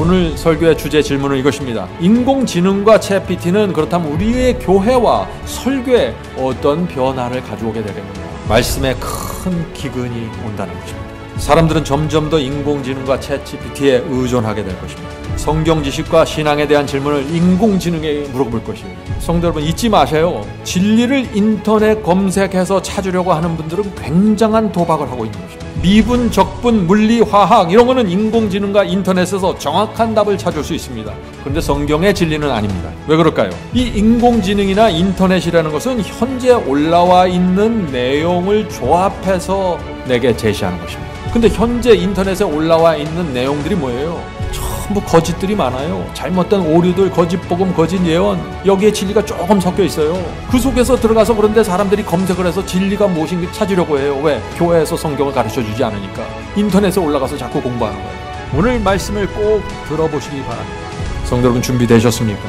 오늘 설교의 주제 질문은 이것입니다. 인공지능과 챗GPT는 그렇다면 우리의 교회와 설교에 어떤 변화를 가져오게 되겠는가? 말씀에 큰 기근이 온다는 것입니다. 사람들은 점점 더 인공지능과 챗GPT에 의존하게 될 것입니다. 성경 지식과 신앙에 대한 질문을 인공지능에게 물어볼 것입니다. 성도 여러분, 잊지 마세요. 진리를 인터넷 검색해서 찾으려고 하는 분들은 굉장한 도박을 하고 있는 것입니다. 미분, 적분, 물리, 화학 이런 거는 인공지능과 인터넷에서 정확한 답을 찾을 수 있습니다. 그런데 성경의 진리는 아닙니다. 왜 그럴까요? 이 인공지능이나 인터넷이라는 것은 현재 올라와 있는 내용을 조합해서 내게 제시하는 것입니다. 근데 현재 인터넷에 올라와 있는 내용들이 뭐예요? 전부 거짓들이 많아요. 잘못된 오류들, 거짓 복음, 거짓 예언, 여기에 진리가 조금 섞여 있어요. 그 속에서 들어가서 그런데 사람들이 검색을 해서 진리가 무엇인지 찾으려고 해요. 왜? 교회에서 성경을 가르쳐주지 않으니까. 인터넷에 올라가서 자꾸 공부하는 거예요. 오늘 말씀을 꼭 들어보시기 바랍니다. 성도 여러분, 준비되셨습니까?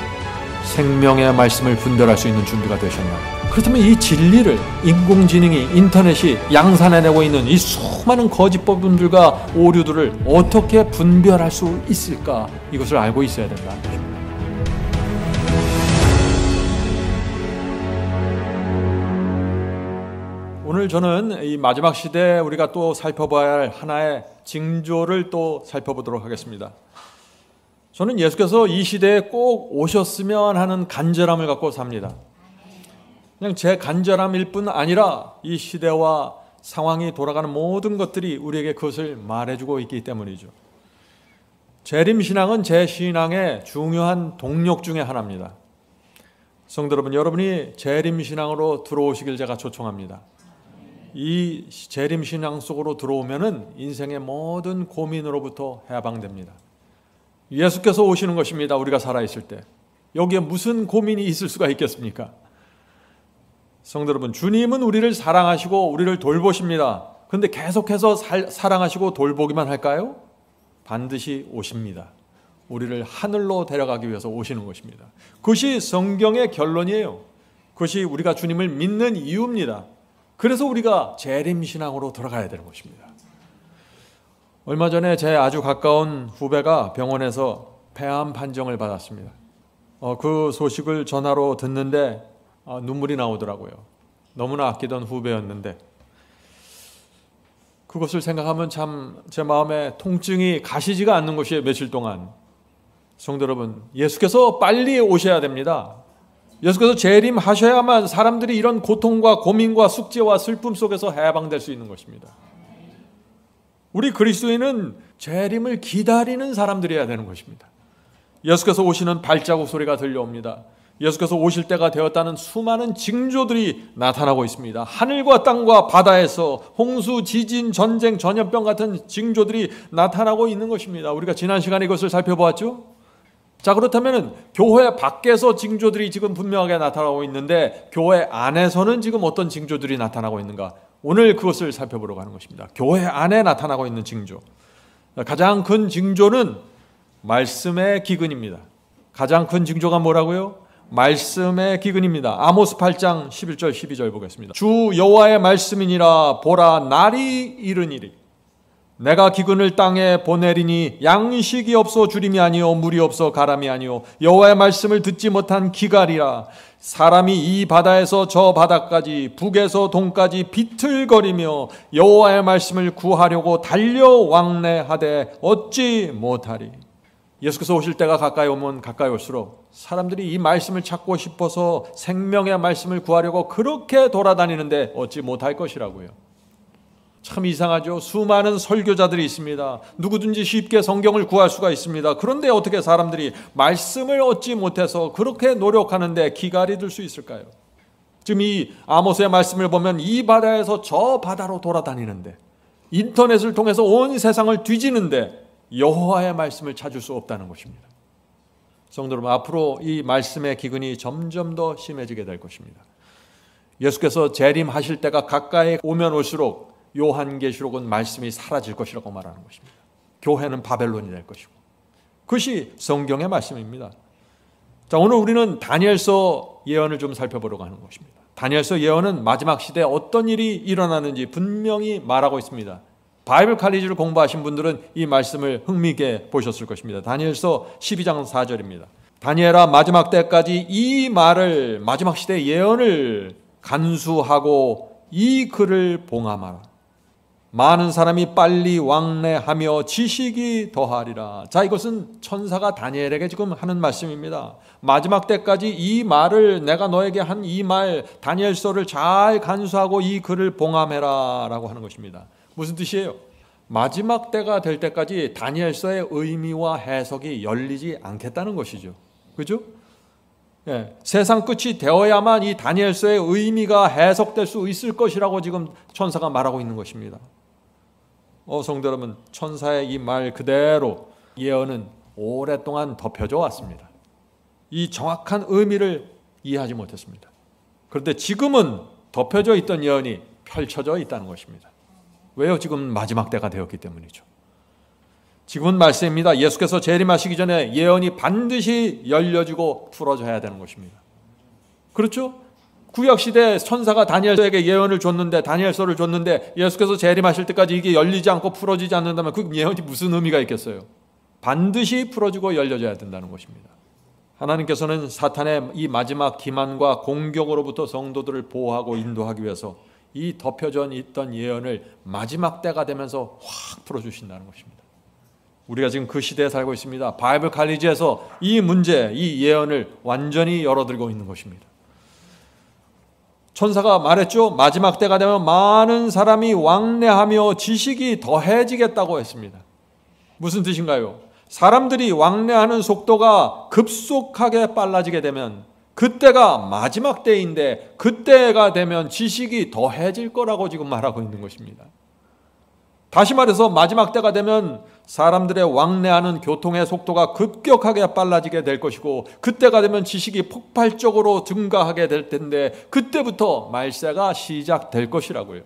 생명의 말씀을 분별할 수 있는 준비가 되셨나요? 그렇다면 이 진리를 인공지능이, 인터넷이 양산해내고 있는 이 수많은 거짓법들과 오류들을 어떻게 분별할 수 있을까? 이것을 알고 있어야 된다는 것입니다. 오늘 저는 이 마지막 시대에 우리가 또 살펴봐야 할 하나의 징조를 또 살펴보도록 하겠습니다. 저는 예수께서 이 시대에 꼭 오셨으면 하는 간절함을 갖고 삽니다. 그냥 제 간절함일 뿐 아니라 이 시대와 상황이 돌아가는 모든 것들이 우리에게 그것을 말해주고 있기 때문이죠. 재림신앙은 제 신앙의 중요한 동력 중에 하나입니다. 성도 여러분, 여러분이 재림신앙으로 들어오시길 제가 초청합니다. 이 재림신앙 속으로 들어오면은 인생의 모든 고민으로부터 해방됩니다. 예수께서 오시는 것입니다. 우리가 살아있을 때. 여기에 무슨 고민이 있을 수가 있겠습니까? 성도 여러분, 주님은 우리를 사랑하시고 우리를 돌보십니다. 그런데 계속해서 사랑하시고 돌보기만 할까요? 반드시 오십니다. 우리를 하늘로 데려가기 위해서 오시는 것입니다. 그것이 성경의 결론이에요. 그것이 우리가 주님을 믿는 이유입니다. 그래서 우리가 재림신앙으로 들어가야 되는 것입니다. 얼마 전에 제 아주 가까운 후배가 병원에서 폐암 판정을 받았습니다. 그 소식을 전화로 듣는데 눈물이 나오더라고요. 너무나 아끼던 후배였는데 그것을 생각하면 참 제 마음에 통증이 가시지가 않는 것이에요. 며칠 동안. 성도 여러분, 예수께서 빨리 오셔야 됩니다. 예수께서 재림하셔야만 사람들이 이런 고통과 고민과 숙제와 슬픔 속에서 해방될 수 있는 것입니다. 우리 그리스도인은 재림을 기다리는 사람들이어야 되는 것입니다. 예수께서 오시는 발자국 소리가 들려옵니다. 예수께서 오실 때가 되었다는 수많은 징조들이 나타나고 있습니다. 하늘과 땅과 바다에서 홍수, 지진, 전쟁, 전염병 같은 징조들이 나타나고 있는 것입니다. 우리가 지난 시간에 이것을 살펴보았죠? 자, 그렇다면 교회 밖에서 징조들이 지금 분명하게 나타나고 있는데 교회 안에서는 지금 어떤 징조들이 나타나고 있는가? 오늘 그것을 살펴보려고 하는 것입니다. 교회 안에 나타나고 있는 징조. 가장 큰 징조는 말씀의 기근입니다. 가장 큰 징조가 뭐라고요? 말씀의 기근입니다. 아모스 8장 11절 12절 보겠습니다. 주 여호와의 말씀이니라. 보라, 날이 이르니리. 내가 기근을 땅에 보내리니 양식이 없어 주림이 아니요 물이 없어 가람이 아니요 여호와의 말씀을 듣지 못한 기갈이라. 사람이 이 바다에서 저 바다까지 북에서 동까지 비틀거리며 여호와의 말씀을 구하려고 달려 왕래하되 얻지 못하리. 예수께서 오실 때가 가까이 오면 가까이 올수록 사람들이 이 말씀을 찾고 싶어서 생명의 말씀을 구하려고 그렇게 돌아다니는데 얻지 못할 것이라고요. 참 이상하죠. 수많은 설교자들이 있습니다. 누구든지 쉽게 성경을 구할 수가 있습니다. 그런데 어떻게 사람들이 말씀을 얻지 못해서 그렇게 노력하는데 기갈이 들 수 있을까요? 지금 이 아모스의 말씀을 보면 이 바다에서 저 바다로 돌아다니는데, 인터넷을 통해서 온 세상을 뒤지는데 여호와의 말씀을 찾을 수 없다는 것입니다. 성도 여러분, 앞으로 이 말씀의 기근이 점점 더 심해지게 될 것입니다. 예수께서 재림하실 때가 가까이 오면 올수록 요한계시록은 말씀이 사라질 것이라고 말하는 것입니다. 교회는 바벨론이 될 것이고, 그것이 성경의 말씀입니다. 자, 오늘 우리는 다니엘서 예언을 좀 살펴보려고 하는 것입니다. 다니엘서 예언은 마지막 시대에 어떤 일이 일어나는지 분명히 말하고 있습니다. 바이블 칼리지를 공부하신 분들은 이 말씀을 흥미있게 보셨을 것입니다. 다니엘서 12장 4절입니다. 다니엘아, 마지막 때까지 이 말을, 마지막 시대 예언을 간수하고 이 글을 봉함하라. 많은 사람이 빨리 왕래하며 지식이 더하리라. 자, 이것은 천사가 다니엘에게 지금 하는 말씀입니다. 마지막 때까지 이 말을, 내가 너에게 한 이 말, 다니엘서를 잘 간수하고 이 글을 봉함해라 라고 하는 것입니다. 무슨 뜻이에요? 마지막 때가 될 때까지 다니엘서의 의미와 해석이 열리지 않겠다는 것이죠. 그죠? 예, 세상 끝이 되어야만 이 다니엘서의 의미가 해석될 수 있을 것이라고 지금 천사가 말하고 있는 것입니다. 성도 여러분, 천사의 이 말 그대로 예언은 오랫동안 덮여져 왔습니다. 이 정확한 의미를 이해하지 못했습니다. 그런데 지금은 덮여져 있던 예언이 펼쳐져 있다는 것입니다. 왜요? 지금 마지막 때가 되었기 때문이죠. 지금은 말씀입니다. 예수께서 재림하시기 전에 예언이 반드시 열려지고 풀어져야 되는 것입니다. 그렇죠? 구약시대 천사가 다니엘서에게 예언을 줬는데, 다니엘서를 줬는데 예수께서 재림하실 때까지 이게 열리지 않고 풀어지지 않는다면 그 예언이 무슨 의미가 있겠어요? 반드시 풀어지고 열려져야 된다는 것입니다. 하나님께서는 사탄의 이 마지막 기만과 공격으로부터 성도들을 보호하고 인도하기 위해서 이 덮여져 있던 예언을 마지막 때가 되면서 확 풀어주신다는 것입니다. 우리가 지금 그 시대에 살고 있습니다. 바이블 칼리지에서 이 문제, 이 예언을 완전히 열어들고 있는 것입니다. 천사가 말했죠. 마지막 때가 되면 많은 사람이 왕래하며 지식이 더해지겠다고 했습니다. 무슨 뜻인가요? 사람들이 왕래하는 속도가 급속하게 빨라지게 되면 그때가 마지막 때인데, 그때가 되면 지식이 더해질 거라고 지금 말하고 있는 것입니다. 다시 말해서 마지막 때가 되면 사람들의 왕래하는 교통의 속도가 급격하게 빨라지게 될 것이고, 그때가 되면 지식이 폭발적으로 증가하게 될 텐데, 그때부터 말세가 시작될 것이라고요.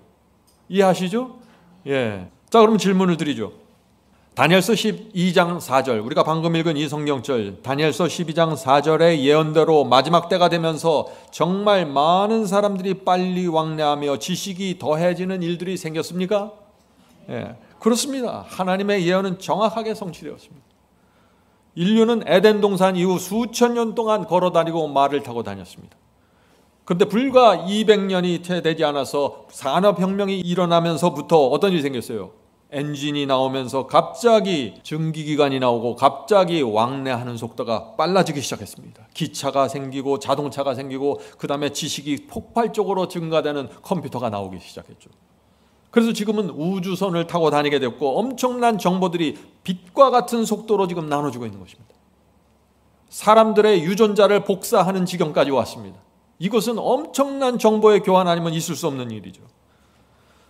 이해하시죠? 예. 자, 그럼 질문을 드리죠. 다니엘서 12장 4절, 우리가 방금 읽은 이 성경절, 다니엘서 12장 4절의 예언대로 마지막 때가 되면서 정말 많은 사람들이 빨리 왕래하며 지식이 더해지는 일들이 생겼습니까? 예, 그렇습니다. 하나님의 예언은 정확하게 성취되었습니다. 인류는 에덴 동산 이후 수천 년 동안 걸어다니고 말을 타고 다녔습니다. 그런데 불과 200년이 채 되지 않아서 산업혁명이 일어나면서부터 어떤 일이 생겼어요? 엔진이 나오면서 갑자기 증기기관이 나오고 갑자기 왕래하는 속도가 빨라지기 시작했습니다. 기차가 생기고 자동차가 생기고, 그 다음에 지식이 폭발적으로 증가되는 컴퓨터가 나오기 시작했죠. 그래서 지금은 우주선을 타고 다니게 됐고, 엄청난 정보들이 빛과 같은 속도로 지금 나눠지고 있는 것입니다. 사람들의 유전자를 복사하는 지경까지 왔습니다. 이것은 엄청난 정보의 교환 아니면 있을 수 없는 일이죠.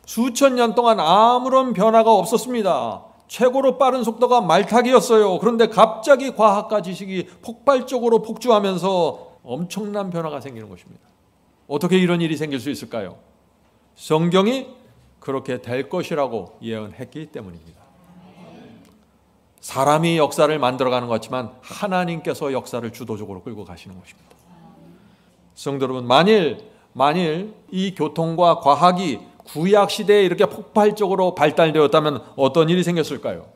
수천 년 동안 아무런 변화가 없었습니다. 최고로 빠른 속도가 말타기였어요. 그런데 갑자기 과학과 지식이 폭발적으로 폭주하면서 엄청난 변화가 생기는 것입니다. 어떻게 이런 일이 생길 수 있을까요? 성경이 그렇게 될 것이라고 예언했기 때문입니다. 사람이 역사를 만들어가는 것 같지만 하나님께서 역사를 주도적으로 끌고 가시는 것입니다. 성도 여러분, 만일 이 교통과 과학이 구약 시대에 이렇게 폭발적으로 발달되었다면 어떤 일이 생겼을까요?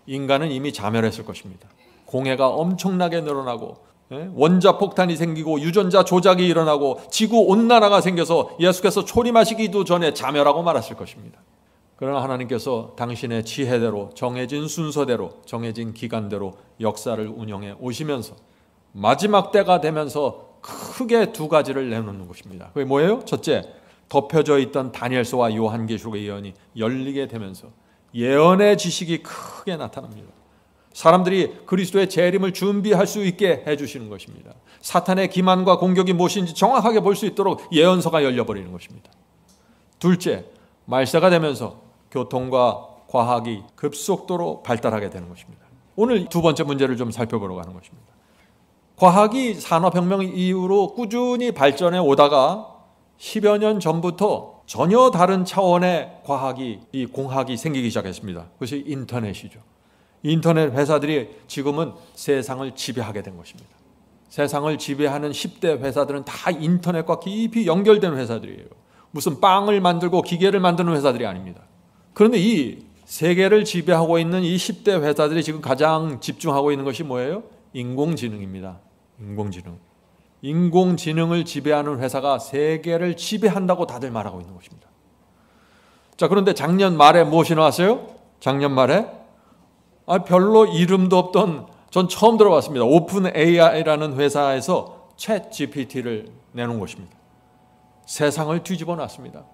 인간은 이미 자멸했을 것입니다. 공해가 엄청나게 늘어나고, 원자폭탄이 생기고, 유전자 조작이 일어나고, 지구온난화가 생겨서 예수께서 초림하시기도 전에 자멸하고 말았을 것입니다. 그러나 하나님께서 당신의 지혜대로, 정해진 순서대로, 정해진 기간대로 역사를 운영해 오시면서 마지막 때가 되면서 크게 두 가지를 내놓는 것입니다. 그게 뭐예요? 첫째, 덮여져 있던 다니엘서와 요한계시록의 예언이 열리게 되면서 예언의 지식이 크게 나타납니다. 사람들이 그리스도의 재림을 준비할 수 있게 해주시는 것입니다. 사탄의 기만과 공격이 무엇인지 정확하게 볼 수 있도록 예언서가 열려버리는 것입니다. 둘째, 말세가 되면서 교통과 과학이 급속도로 발달하게 되는 것입니다. 오늘 두 번째 문제를 좀 살펴보려고 하는 것입니다. 과학이 산업혁명 이후로 꾸준히 발전해 오다가 10여 년 전부터 전혀 다른 차원의 과학이, 이 공학이 생기기 시작했습니다. 그것이 인터넷이죠. 인터넷 회사들이 지금은 세상을 지배하게 된 것입니다. 세상을 지배하는 10대 회사들은 다 인터넷과 깊이 연결된 회사들이에요. 무슨 빵을 만들고 기계를 만드는 회사들이 아닙니다. 그런데 이 세계를 지배하고 있는 이 10대 회사들이 지금 가장 집중하고 있는 것이 뭐예요? 인공지능입니다. 인공지능을 지배하는 회사가 세계를 지배한다고 다들 말하고 있는 것입니다. 자, 그런데 작년 말에 무엇이 나왔어요? 작년 말에 별로 이름도 없던, 전 처음 들어봤습니다. 오픈 AI라는 회사에서 챗 GPT를 내놓은 것입니다. 세상을 뒤집어 놨습니다.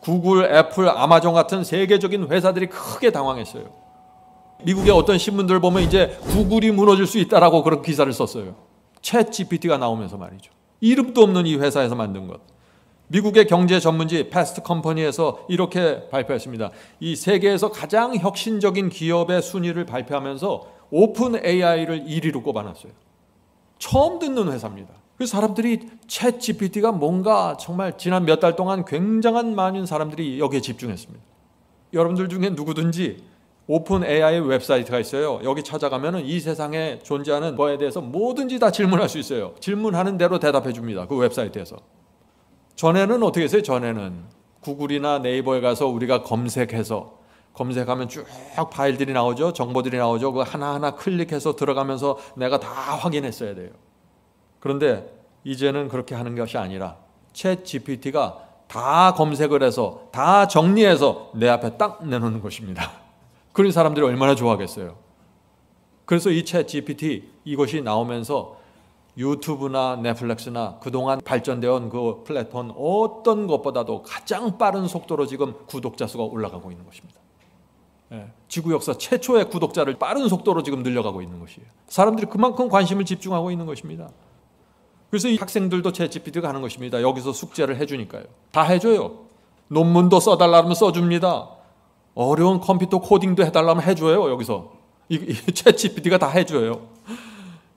구글, 애플, 아마존 같은 세계적인 회사들이 크게 당황했어요. 미국의 어떤 신문들 보면 이제 구글이 무너질 수 있다라고 그런 기사를 썼어요. 챗 GPT가 나오면서 말이죠. 이름도 없는 이 회사에서 만든 것. 미국의 경제 전문지 패스트 컴퍼니에서 이렇게 발표했습니다. 이 세계에서 가장 혁신적인 기업의 순위를 발표하면서 오픈 AI를 1위로 꼽아놨어요. 처음 듣는 회사입니다. 그래서 사람들이 챗 GPT가 뭔가 정말 지난 몇 달 동안 굉장한 많은 사람들이 여기에 집중했습니다. 여러분들 중에 누구든지 오픈 AI 웹사이트가 있어요. 여기 찾아가면 이 세상에 존재하는 거에 대해서 뭐든지 다 질문할 수 있어요. 질문하는 대로 대답해 줍니다. 그 웹사이트에서. 전에는 어떻게 했어요? 전에는 구글이나 네이버에 가서 우리가 검색하면 쭉 파일들이 나오죠. 정보들이 나오죠. 그 하나하나 클릭해서 들어가면서 내가 다 확인했어야 돼요. 그런데 이제는 그렇게 하는 것이 아니라 챗 GPT가 다 검색을 해서 다 정리해서 내 앞에 딱 내놓는 것입니다. 그런 사람들이 얼마나 좋아하겠어요. 그래서 이 챗 GPT 이것이 나오면서 유튜브나 넷플릭스나 그동안 발전되어 온 그 플랫폼 어떤 것보다도 가장 빠른 속도로 지금 구독자 수가 올라가고 있는 것입니다. 지구 역사 최초의 구독자를 빠른 속도로 지금 늘려가고 있는 것이에요. 사람들이 그만큼 관심을 집중하고 있는 것입니다. 그래서 이 학생들도 챗 GPT가 하는 것입니다. 여기서 숙제를 해주니까요. 다 해줘요. 논문도 써달라면 써줍니다. 어려운 컴퓨터 코딩도 해달라면 해줘요. 여기서 이 챗 GPT가 다 해줘요.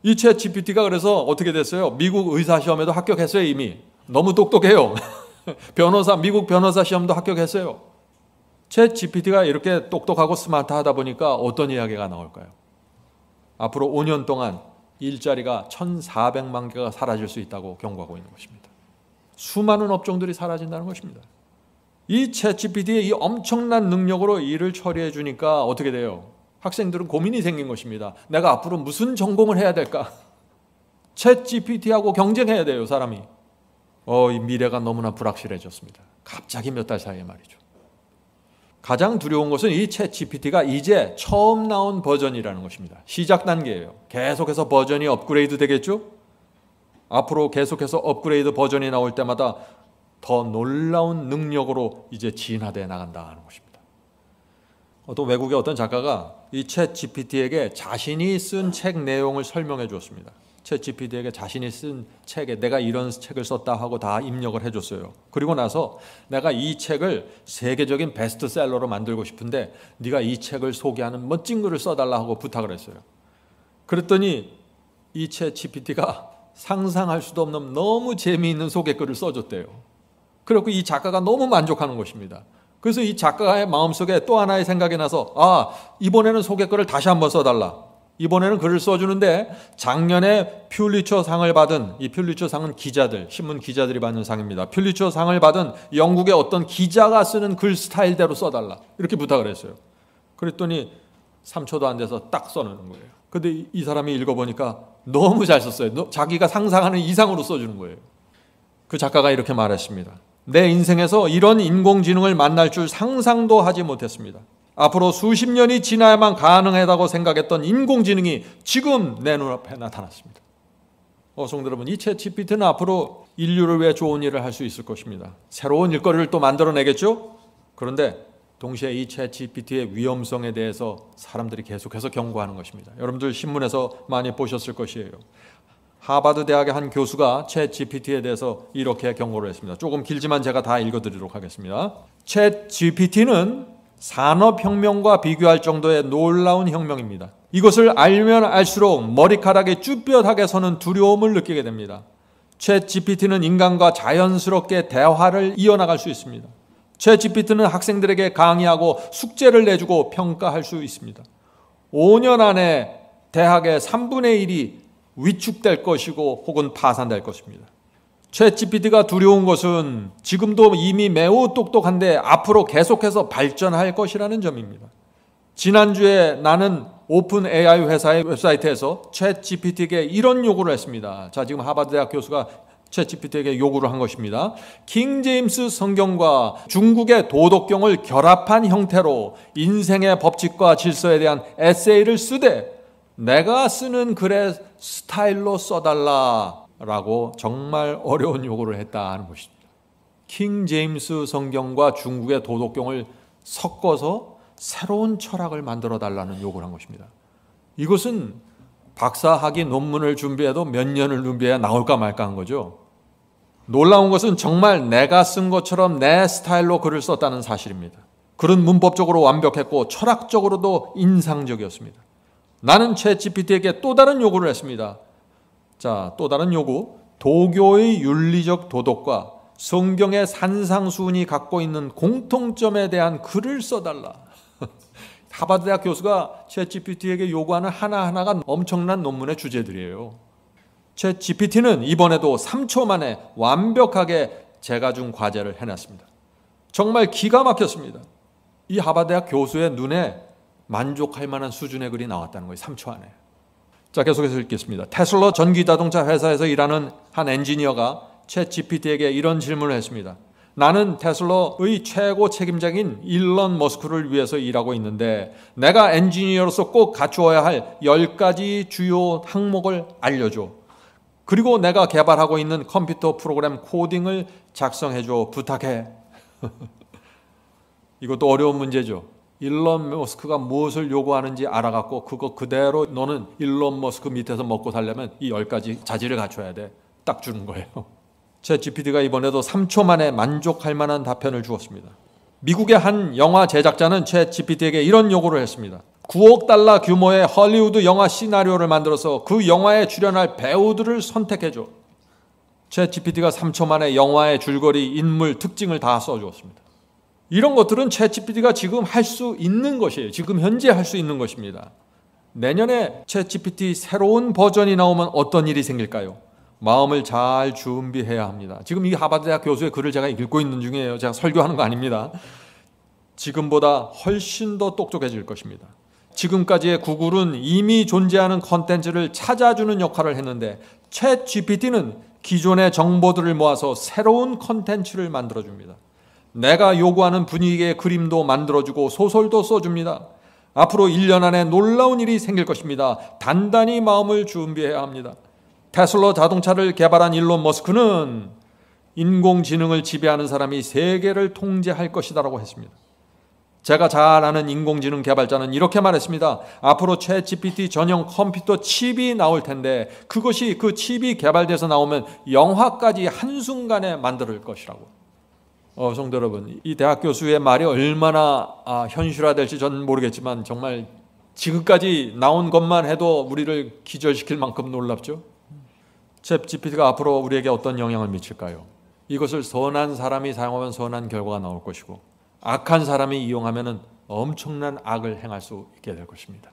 이 챗 GPT가 그래서 어떻게 됐어요? 미국 의사 시험에도 합격했어요. 이미 너무 똑똑해요. 미국 변호사 시험도 합격했어요. 챗 GPT가 이렇게 똑똑하고 스마트하다 보니까 어떤 이야기가 나올까요? 앞으로 5년 동안 일자리가 1,400만 개가 사라질 수 있다고 경고하고 있는 것입니다. 수많은 업종들이 사라진다는 것입니다. 이 챗 GPT의 이 엄청난 능력으로 일을 처리해 주니까 어떻게 돼요? 학생들은 고민이 생긴 것입니다. 내가 앞으로 무슨 전공을 해야 될까? 챗 GPT하고 경쟁해야 돼요, 사람이. 이 미래가 너무나 불확실해졌습니다. 갑자기 몇 달 사이에 말이죠. 가장 두려운 것은 이 챗 GPT가 이제 처음 나온 버전이라는 것입니다. 시작 단계예요. 계속해서 버전이 업그레이드 되겠죠? 앞으로 계속해서 업그레이드 버전이 나올 때마다 더 놀라운 능력으로 이제 진화되어 나간다는 것입니다. 어떤 외국의 어떤 작가가 이 챗 GPT에게 자신이 쓴 책 내용을 설명해 주었습니다. 챗 GPT에게 자신이 쓴 책에 내가 이런 책을 썼다 하고 다 입력을 해줬어요. 그리고 나서 내가 이 책을 세계적인 베스트셀러로 만들고 싶은데 네가 이 책을 소개하는 멋진 글을 써달라 하고 부탁을 했어요. 그랬더니 이 챗 GPT가 상상할 수도 없는 너무 재미있는 소개글을 써줬대요. 그리고 이 작가가 너무 만족하는 것입니다. 그래서 이 작가의 마음속에 또 하나의 생각이 나서 이번에는 소개글을 다시 한번 써달라. 이번에는 글을 써주는데 작년에 퓰리처 상을 받은, 이 퓰리처 상은 기자들, 신문 기자들이 받는 상입니다. 퓰리처 상을 받은 영국의 어떤 기자가 쓰는 글 스타일대로 써달라. 이렇게 부탁을 했어요. 그랬더니 3초도 안 돼서 딱 써놓는 거예요. 근데 이 사람이 읽어보니까 너무 잘 썼어요. 자기가 상상하는 이상으로 써주는 거예요. 그 작가가 이렇게 말했습니다. 내 인생에서 이런 인공지능을 만날 줄 상상도 하지 못했습니다. 앞으로 수십 년이 지나야만 가능하다고 생각했던 인공지능이 지금 내 눈앞에 나타났습니다. 성도 여러분, 이 챗 GPT는 앞으로 인류를 위해 좋은 일을 할 수 있을 것입니다. 새로운 일거리를 또 만들어내겠죠? 그런데 동시에 이 챗 GPT의 위험성에 대해서 사람들이 계속해서 경고하는 것입니다. 여러분들 신문에서 많이 보셨을 것이에요. 하버드 대학의 한 교수가 챗 GPT에 대해서 이렇게 경고를 했습니다. 조금 길지만 제가 다 읽어드리도록 하겠습니다. 챗 GPT는 산업혁명과 비교할 정도의 놀라운 혁명입니다. 이것을 알면 알수록 머리카락이 쭈뼛하게 서는 두려움을 느끼게 됩니다. 챗 GPT는 인간과 자연스럽게 대화를 이어나갈 수 있습니다. 챗 GPT는 학생들에게 강의하고 숙제를 내주고 평가할 수 있습니다. 5년 안에 대학의 3분의 1이 위축될 것이고 혹은 파산될 것입니다. 챗 GPT가 두려운 것은 지금도 이미 매우 똑똑한데 앞으로 계속해서 발전할 것이라는 점입니다. 지난주에 나는 오픈 AI 회사의 웹사이트에서 챗 GPT에게 이런 요구를 했습니다. 자, 지금 하버드 대학 교수가 챗 GPT에게 요구를 한 것입니다. 킹 제임스 성경과 중국의 도덕경을 결합한 형태로 인생의 법칙과 질서에 대한 에세이를 쓰되 내가 쓰는 글의 스타일로 써달라라고 정말 어려운 요구를 했다 하는 것입니다. 킹 제임스 성경과 중국의 도덕경을 섞어서 새로운 철학을 만들어 달라는 요구를 한 것입니다. 이것은 박사학위 논문을 준비해도 몇 년을 준비해야 나올까 말까 한 거죠. 놀라운 것은 정말 내가 쓴 것처럼 내 스타일로 글을 썼다는 사실입니다. 글은 문법적으로 완벽했고 철학적으로도 인상적이었습니다. 나는 챗 GPT에게 또 다른 요구를 했습니다. 자, 또 다른 요구. 도교의 윤리적 도덕과 성경의 산상수훈이 갖고 있는 공통점에 대한 글을 써달라. 하버드 대학 교수가 챗 GPT에게 요구하는 하나하나가 엄청난 논문의 주제들이에요. 챗 GPT는 이번에도 3초 만에 완벽하게 제가 준 과제를 해냈습니다. 정말 기가 막혔습니다. 이 하버드 대학 교수의 눈에 만족할 만한 수준의 글이 나왔다는 거예요. 3초 안에. 자, 계속해서 읽겠습니다. 테슬라 전기자동차 회사에서 일하는 한 엔지니어가 챗 GPT에게 이런 질문을 했습니다. 나는 테슬라의 최고 책임자인 일론 머스크를 위해서 일하고 있는데 내가 엔지니어로서 꼭 갖추어야 할 10가지 주요 항목을 알려줘. 그리고 내가 개발하고 있는 컴퓨터 프로그램 코딩을 작성해줘. 부탁해. 이것도 어려운 문제죠. 일론 머스크가 무엇을 요구하는지 알아갖고 그거 그대로 너는 일론 머스크 밑에서 먹고 살려면 이 10가지 자질을 갖춰야 돼. 딱 주는 거예요. 챗 GPT가 이번에도 3초 만에 만족할 만한 답변을 주었습니다. 미국의 한 영화 제작자는 챗 GPT에게 이런 요구를 했습니다. 9억 달러 규모의 헐리우드 영화 시나리오를 만들어서 그 영화에 출연할 배우들을 선택해줘. 챗 GPT가 3초 만에 영화의 줄거리, 인물, 특징을 다 써주었습니다. 이런 것들은 챗 GPT가 지금 할 수 있는 것이에요. 지금 현재 할 수 있는 것입니다. 내년에 챗 GPT 새로운 버전이 나오면 어떤 일이 생길까요? 마음을 잘 준비해야 합니다. 지금 이 하버드 대학 교수의 글을 제가 읽고 있는 중이에요. 제가 설교하는 거 아닙니다. 지금보다 훨씬 더 똑똑해질 것입니다. 지금까지의 구글은 이미 존재하는 컨텐츠를 찾아주는 역할을 했는데 챗 GPT는 기존의 정보들을 모아서 새로운 컨텐츠를 만들어줍니다. 내가 요구하는 분위기의 그림도 만들어주고 소설도 써줍니다. 앞으로 1년 안에 놀라운 일이 생길 것입니다. 단단히 마음을 준비해야 합니다. 테슬라 자동차를 개발한 일론 머스크는 인공지능을 지배하는 사람이 세계를 통제할 것이다라고 했습니다. 제가 잘 아는 인공지능 개발자는 이렇게 말했습니다. 앞으로 챗 GPT 전용 컴퓨터 칩이 나올 텐데 그것이 그 칩이 개발돼서 나오면 영화까지 한순간에 만들 것이라고. 성도 여러분, 이 대학 교수의 말이 얼마나 현실화될지 저는 모르겠지만 정말 지금까지 나온 것만 해도 우리를 기절시킬 만큼 놀랍죠. 챗 GPT가 앞으로 우리에게 어떤 영향을 미칠까요? 이것을 선한 사람이 사용하면 선한 결과가 나올 것이고 악한 사람이 이용하면 엄청난 악을 행할 수 있게 될 것입니다.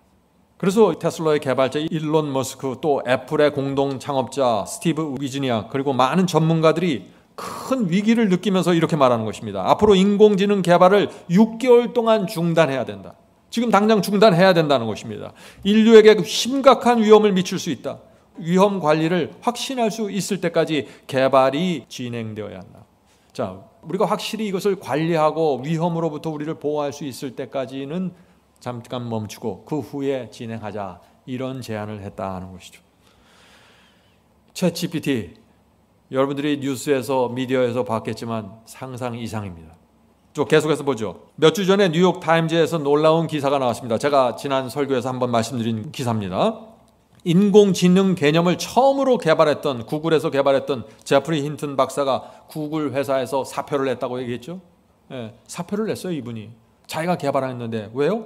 그래서 테슬라의 개발자 일론 머스크, 또 애플의 공동 창업자 스티브 위즈니악, 그리고 많은 전문가들이 큰 위기를 느끼면서 이렇게 말하는 것입니다. 앞으로 인공지능 개발을 6개월 동안 중단해야 된다. 지금 당장 중단해야 된다는 것입니다. 인류에게 심각한 위험을 미칠 수 있다. 위험 관리를 확신할 수 있을 때까지 개발이 진행되어야 한다. 자, 우리가 확실히 이것을 관리하고 위험으로부터 우리를 보호할 수 있을 때까지는 잠깐 멈추고 그 후에 진행하자, 이런 제안을 했다는 것이죠. 챗 GPT, 여러분들이 뉴스에서 미디어에서 봤겠지만 상상 이상입니다. 좀 계속해서 보죠. 몇 주 전에 뉴욕 타임즈에서 놀라운 기사가 나왔습니다. 제가 지난 설교에서 한번 말씀드린 기사입니다. 인공지능 개념을 처음으로 개발했던, 구글에서 개발했던 제프리 힌튼 박사가 구글 회사에서 사표를 냈다고 얘기했죠. 사표를 냈어요, 이분이. 자기가 개발했는데. 왜요?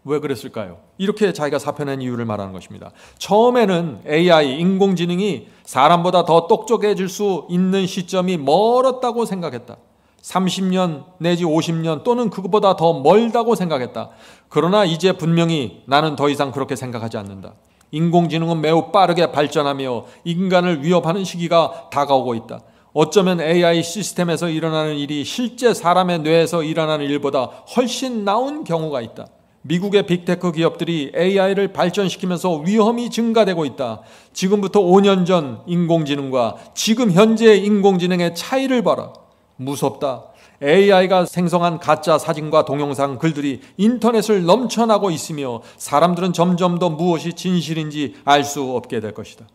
왜 그랬을까요? 이렇게 자기가 사표 낸 이유를 말하는 것입니다. 처음에는 AI, 인공지능이 사람보다 더 똑똑해질 수 있는 시점이 멀었다고 생각했다. 30년 내지 50년 또는 그것보다 더 멀다고 생각했다. 그러나 이제 분명히 나는 더 이상 그렇게 생각하지 않는다. 인공지능은 매우 빠르게 발전하며 인간을 위협하는 시기가 다가오고 있다. 어쩌면 AI 시스템에서 일어나는 일이 실제 사람의 뇌에서 일어나는 일보다 훨씬 나은 경우가 있다. 미국의 빅테크 기업들이 AI를 발전시키면서 위험이 증가되고 있다. 지금부터 5년 전 인공지능과 지금 현재의 인공지능의 차이를 봐라. 무섭다. AI가 생성한 가짜 사진과 동영상, 글들이 인터넷을 넘쳐나고 있으며 사람들은 점점 더 무엇이 진실인지 알 수 없게 될 것이다.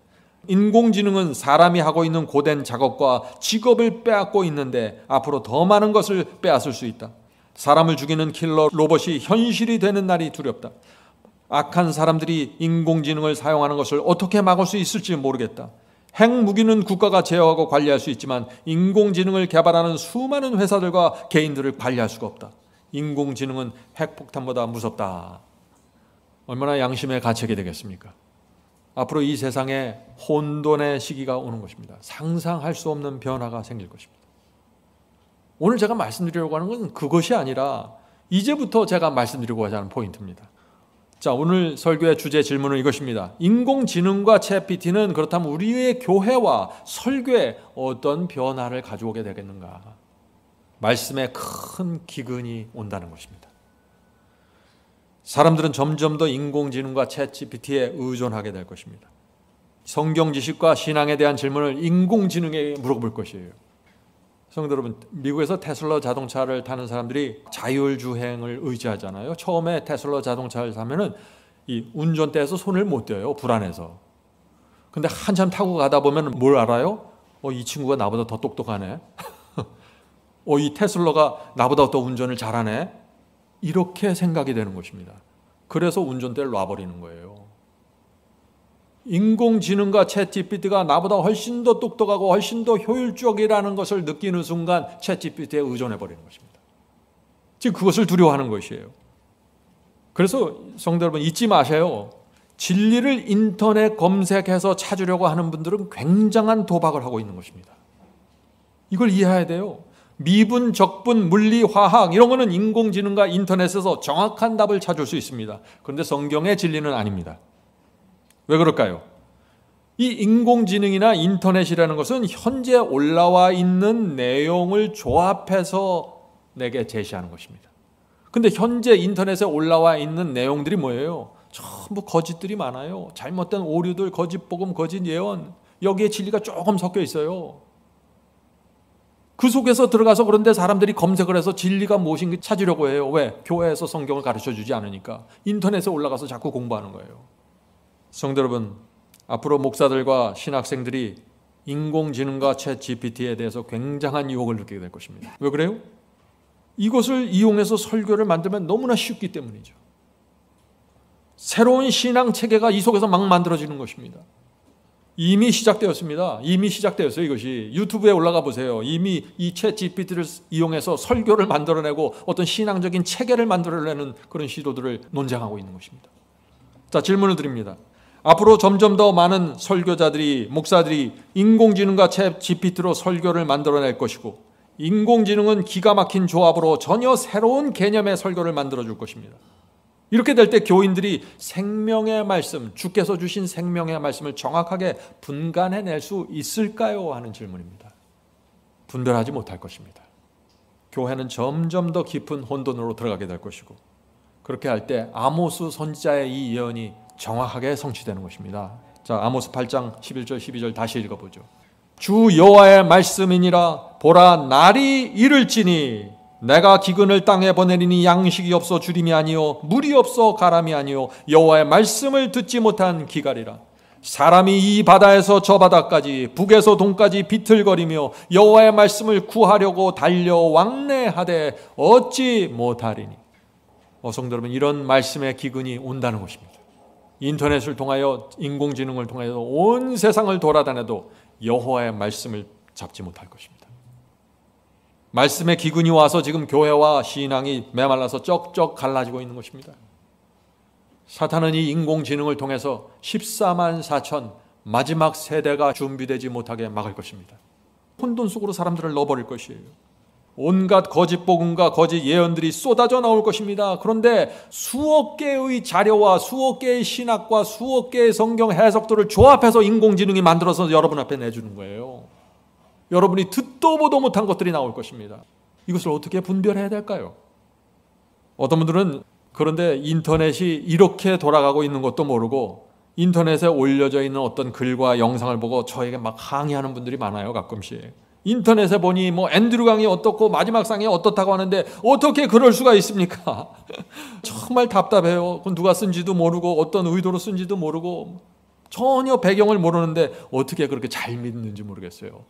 인공지능은 사람이 하고 있는 고된 작업과 직업을 빼앗고 있는데 앞으로 더 많은 것을 빼앗을 수 있다. 사람을 죽이는 킬러 로봇이 현실이 되는 날이 두렵다. 악한 사람들이 인공지능을 사용하는 것을 어떻게 막을 수 있을지 모르겠다. 핵무기는 국가가 제어하고 관리할 수 있지만 인공지능을 개발하는 수많은 회사들과 개인들을 관리할 수가 없다. 인공지능은 핵폭탄보다 무섭다. 얼마나 양심의 가책이 되겠습니까? 앞으로 이 세상에 혼돈의 시기가 오는 것입니다. 상상할 수 없는 변화가 생길 것입니다. 오늘 제가 말씀드리려고 하는 것은 그것이 아니라 이제부터 제가 말씀드리고 하자는 포인트입니다. 자, 오늘 설교의 주제 질문은 이것입니다. 인공지능과 챗GPT는 그렇다면 우리의 교회와 설교에 어떤 변화를 가져오게 되겠는가? 말씀에 큰 기근이 온다는 것입니다. 사람들은 점점 더 인공지능과 챗GPT에 의존하게 될 것입니다. 성경 지식과 신앙에 대한 질문을 인공지능에 물어볼 것이에요. 성도 여러분, 미국에서 테슬라 자동차를 타는 사람들이 자율주행을 의지하잖아요. 처음에 테슬라 자동차를 사면은 이 운전대에서 손을 못 떼요. 불안해서. 근데 한참 타고 가다 보면 뭘 알아요? 이 친구가 나보다 더 똑똑하네. 이 테슬라가 나보다 더 운전을 잘하네. 이렇게 생각이 되는 것입니다. 그래서 운전대를 놔버리는 거예요. 인공지능과 챗GPT가 나보다 훨씬 더 똑똑하고 훨씬 더 효율적이라는 것을 느끼는 순간 챗GPT에 의존해버리는 것입니다. 지금 그것을 두려워하는 것이에요. 그래서 성도 여러분, 잊지 마세요. 진리를 인터넷 검색해서 찾으려고 하는 분들은 굉장한 도박을 하고 있는 것입니다. 이걸 이해해야 돼요. 미분, 적분, 물리, 화학 이런 거는 인공지능과 인터넷에서 정확한 답을 찾을 수 있습니다. 그런데 성경의 진리는 아닙니다. 왜 그럴까요? 이 인공지능이나 인터넷이라는 것은 현재 올라와 있는 내용을 조합해서 내게 제시하는 것입니다. 근데 현재 인터넷에 올라와 있는 내용들이 뭐예요? 전부 거짓들이 많아요. 잘못된 오류들, 거짓 복음, 거짓 예언, 여기에 진리가 조금 섞여 있어요. 그 속에서 들어가서 그런데 사람들이 검색을 해서 진리가 무엇인지 찾으려고 해요. 왜? 교회에서 성경을 가르쳐주지 않으니까. 인터넷에 올라가서 자꾸 공부하는 거예요. 성도 여러분, 앞으로 목사들과 신학생들이 인공지능과 챗GPT에 대해서 굉장한 유혹을 느끼게 될 것입니다. 왜 그래요? 이것을 이용해서 설교를 만들면 너무나 쉽기 때문이죠. 새로운 신앙 체계가 이 속에서 막 만들어지는 것입니다. 이미 시작되었습니다. 이미 시작되었어요. 이것이 유튜브에 올라가 보세요. 이미 이 챗GPT를 이용해서 설교를 만들어내고 어떤 신앙적인 체계를 만들어내는 그런 시도들을 논쟁하고 있는 것입니다. 자, 질문을 드립니다. 앞으로 점점 더 많은 설교자들이, 목사들이 인공지능과 챗GPT로 설교를 만들어낼 것이고, 인공지능은 기가 막힌 조합으로 전혀 새로운 개념의 설교를 만들어줄 것입니다. 이렇게 될 때 교인들이 생명의 말씀, 주께서 주신 생명의 말씀을 정확하게 분간해낼 수 있을까요? 하는 질문입니다. 분별하지 못할 것입니다. 교회는 점점 더 깊은 혼돈으로 들어가게 될 것이고, 그렇게 할 때 아모스 선지자의 이 예언이 정확하게 성취되는 것입니다. 자, 아모스 8장 11절 12절 다시 읽어보죠. 주 여호와의 말씀이니라. 보라, 날이 이를지니 내가 기근을 땅에 보내리니 양식이 없어 주림이 아니요 물이 없어 가람이 아니요 여호와의 말씀을 듣지 못한 기갈이라. 사람이 이 바다에서 저 바다까지 북에서 동까지 비틀거리며 여호와의 말씀을 구하려고 달려 왕래하되 얻지 못하리니. 성도 여러분, 이런 말씀의 기근이 온다는 것입니다. 인터넷을 통하여, 인공지능을 통하여 온 세상을 돌아다녀도 여호와의 말씀을 잡지 못할 것입니다. 말씀의 기근이 와서 지금 교회와 신앙이 메말라서 쩍쩍 갈라지고 있는 것입니다. 사탄은 이 인공지능을 통해서 14만 4천 마지막 세대가 준비되지 못하게 막을 것입니다. 혼돈 속으로 사람들을 넣어버릴 것이에요. 온갖 거짓 복음과 거짓 예언들이 쏟아져 나올 것입니다. 그런데 수억 개의 자료와 수억 개의 신학과 수억 개의 성경 해석들을 조합해서 인공지능이 만들어서 여러분 앞에 내주는 거예요. 여러분이 듣도 보도 못한 것들이 나올 것입니다. 이것을 어떻게 분별해야 될까요? 어떤 분들은 그런데 인터넷이 이렇게 돌아가고 있는 것도 모르고 인터넷에 올려져 있는 어떤 글과 영상을 보고 저에게 막 항의하는 분들이 많아요. 가끔씩 인터넷에 보니 뭐 앤드류 강이 어떻고 마지막 상이 어떻다고 하는데 어떻게 그럴 수가 있습니까? 정말 답답해요. 그건 누가 쓴지도 모르고 어떤 의도로 쓴지도 모르고 전혀 배경을 모르는데 어떻게 그렇게 잘 믿는지 모르겠어요.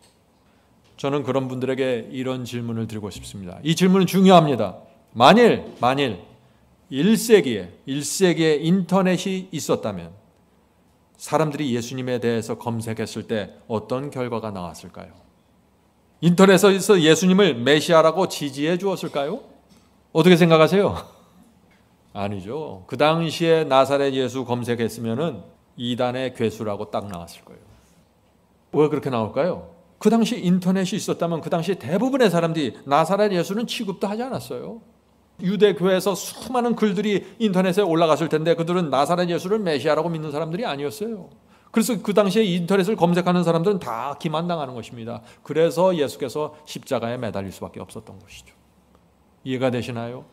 저는 그런 분들에게 이런 질문을 드리고 싶습니다. 이 질문은 중요합니다. 만일 1세기에 인터넷이 있었다면 사람들이 예수님에 대해서 검색했을 때 어떤 결과가 나왔을까요? 인터넷에서 예수님을 메시아라고 지지해 주었을까요? 어떻게 생각하세요? 아니죠. 그 당시에 나사렛 예수 검색했으면은 이단의 괴수라고 딱 나왔을 거예요. 왜 그렇게 나올까요? 그 당시 인터넷이 있었다면 그 당시 대부분의 사람들이 나사렛 예수는 취급도 하지 않았어요. 유대교회에서 수많은 글들이 인터넷에 올라갔을 텐데 그들은 나사렛 예수를 메시아라고 믿는 사람들이 아니었어요. 그래서 그 당시에 인터넷을 검색하는 사람들은 다 기만당하는 것입니다. 그래서 예수께서 십자가에 매달릴 수밖에 없었던 것이죠. 이해가 되시나요?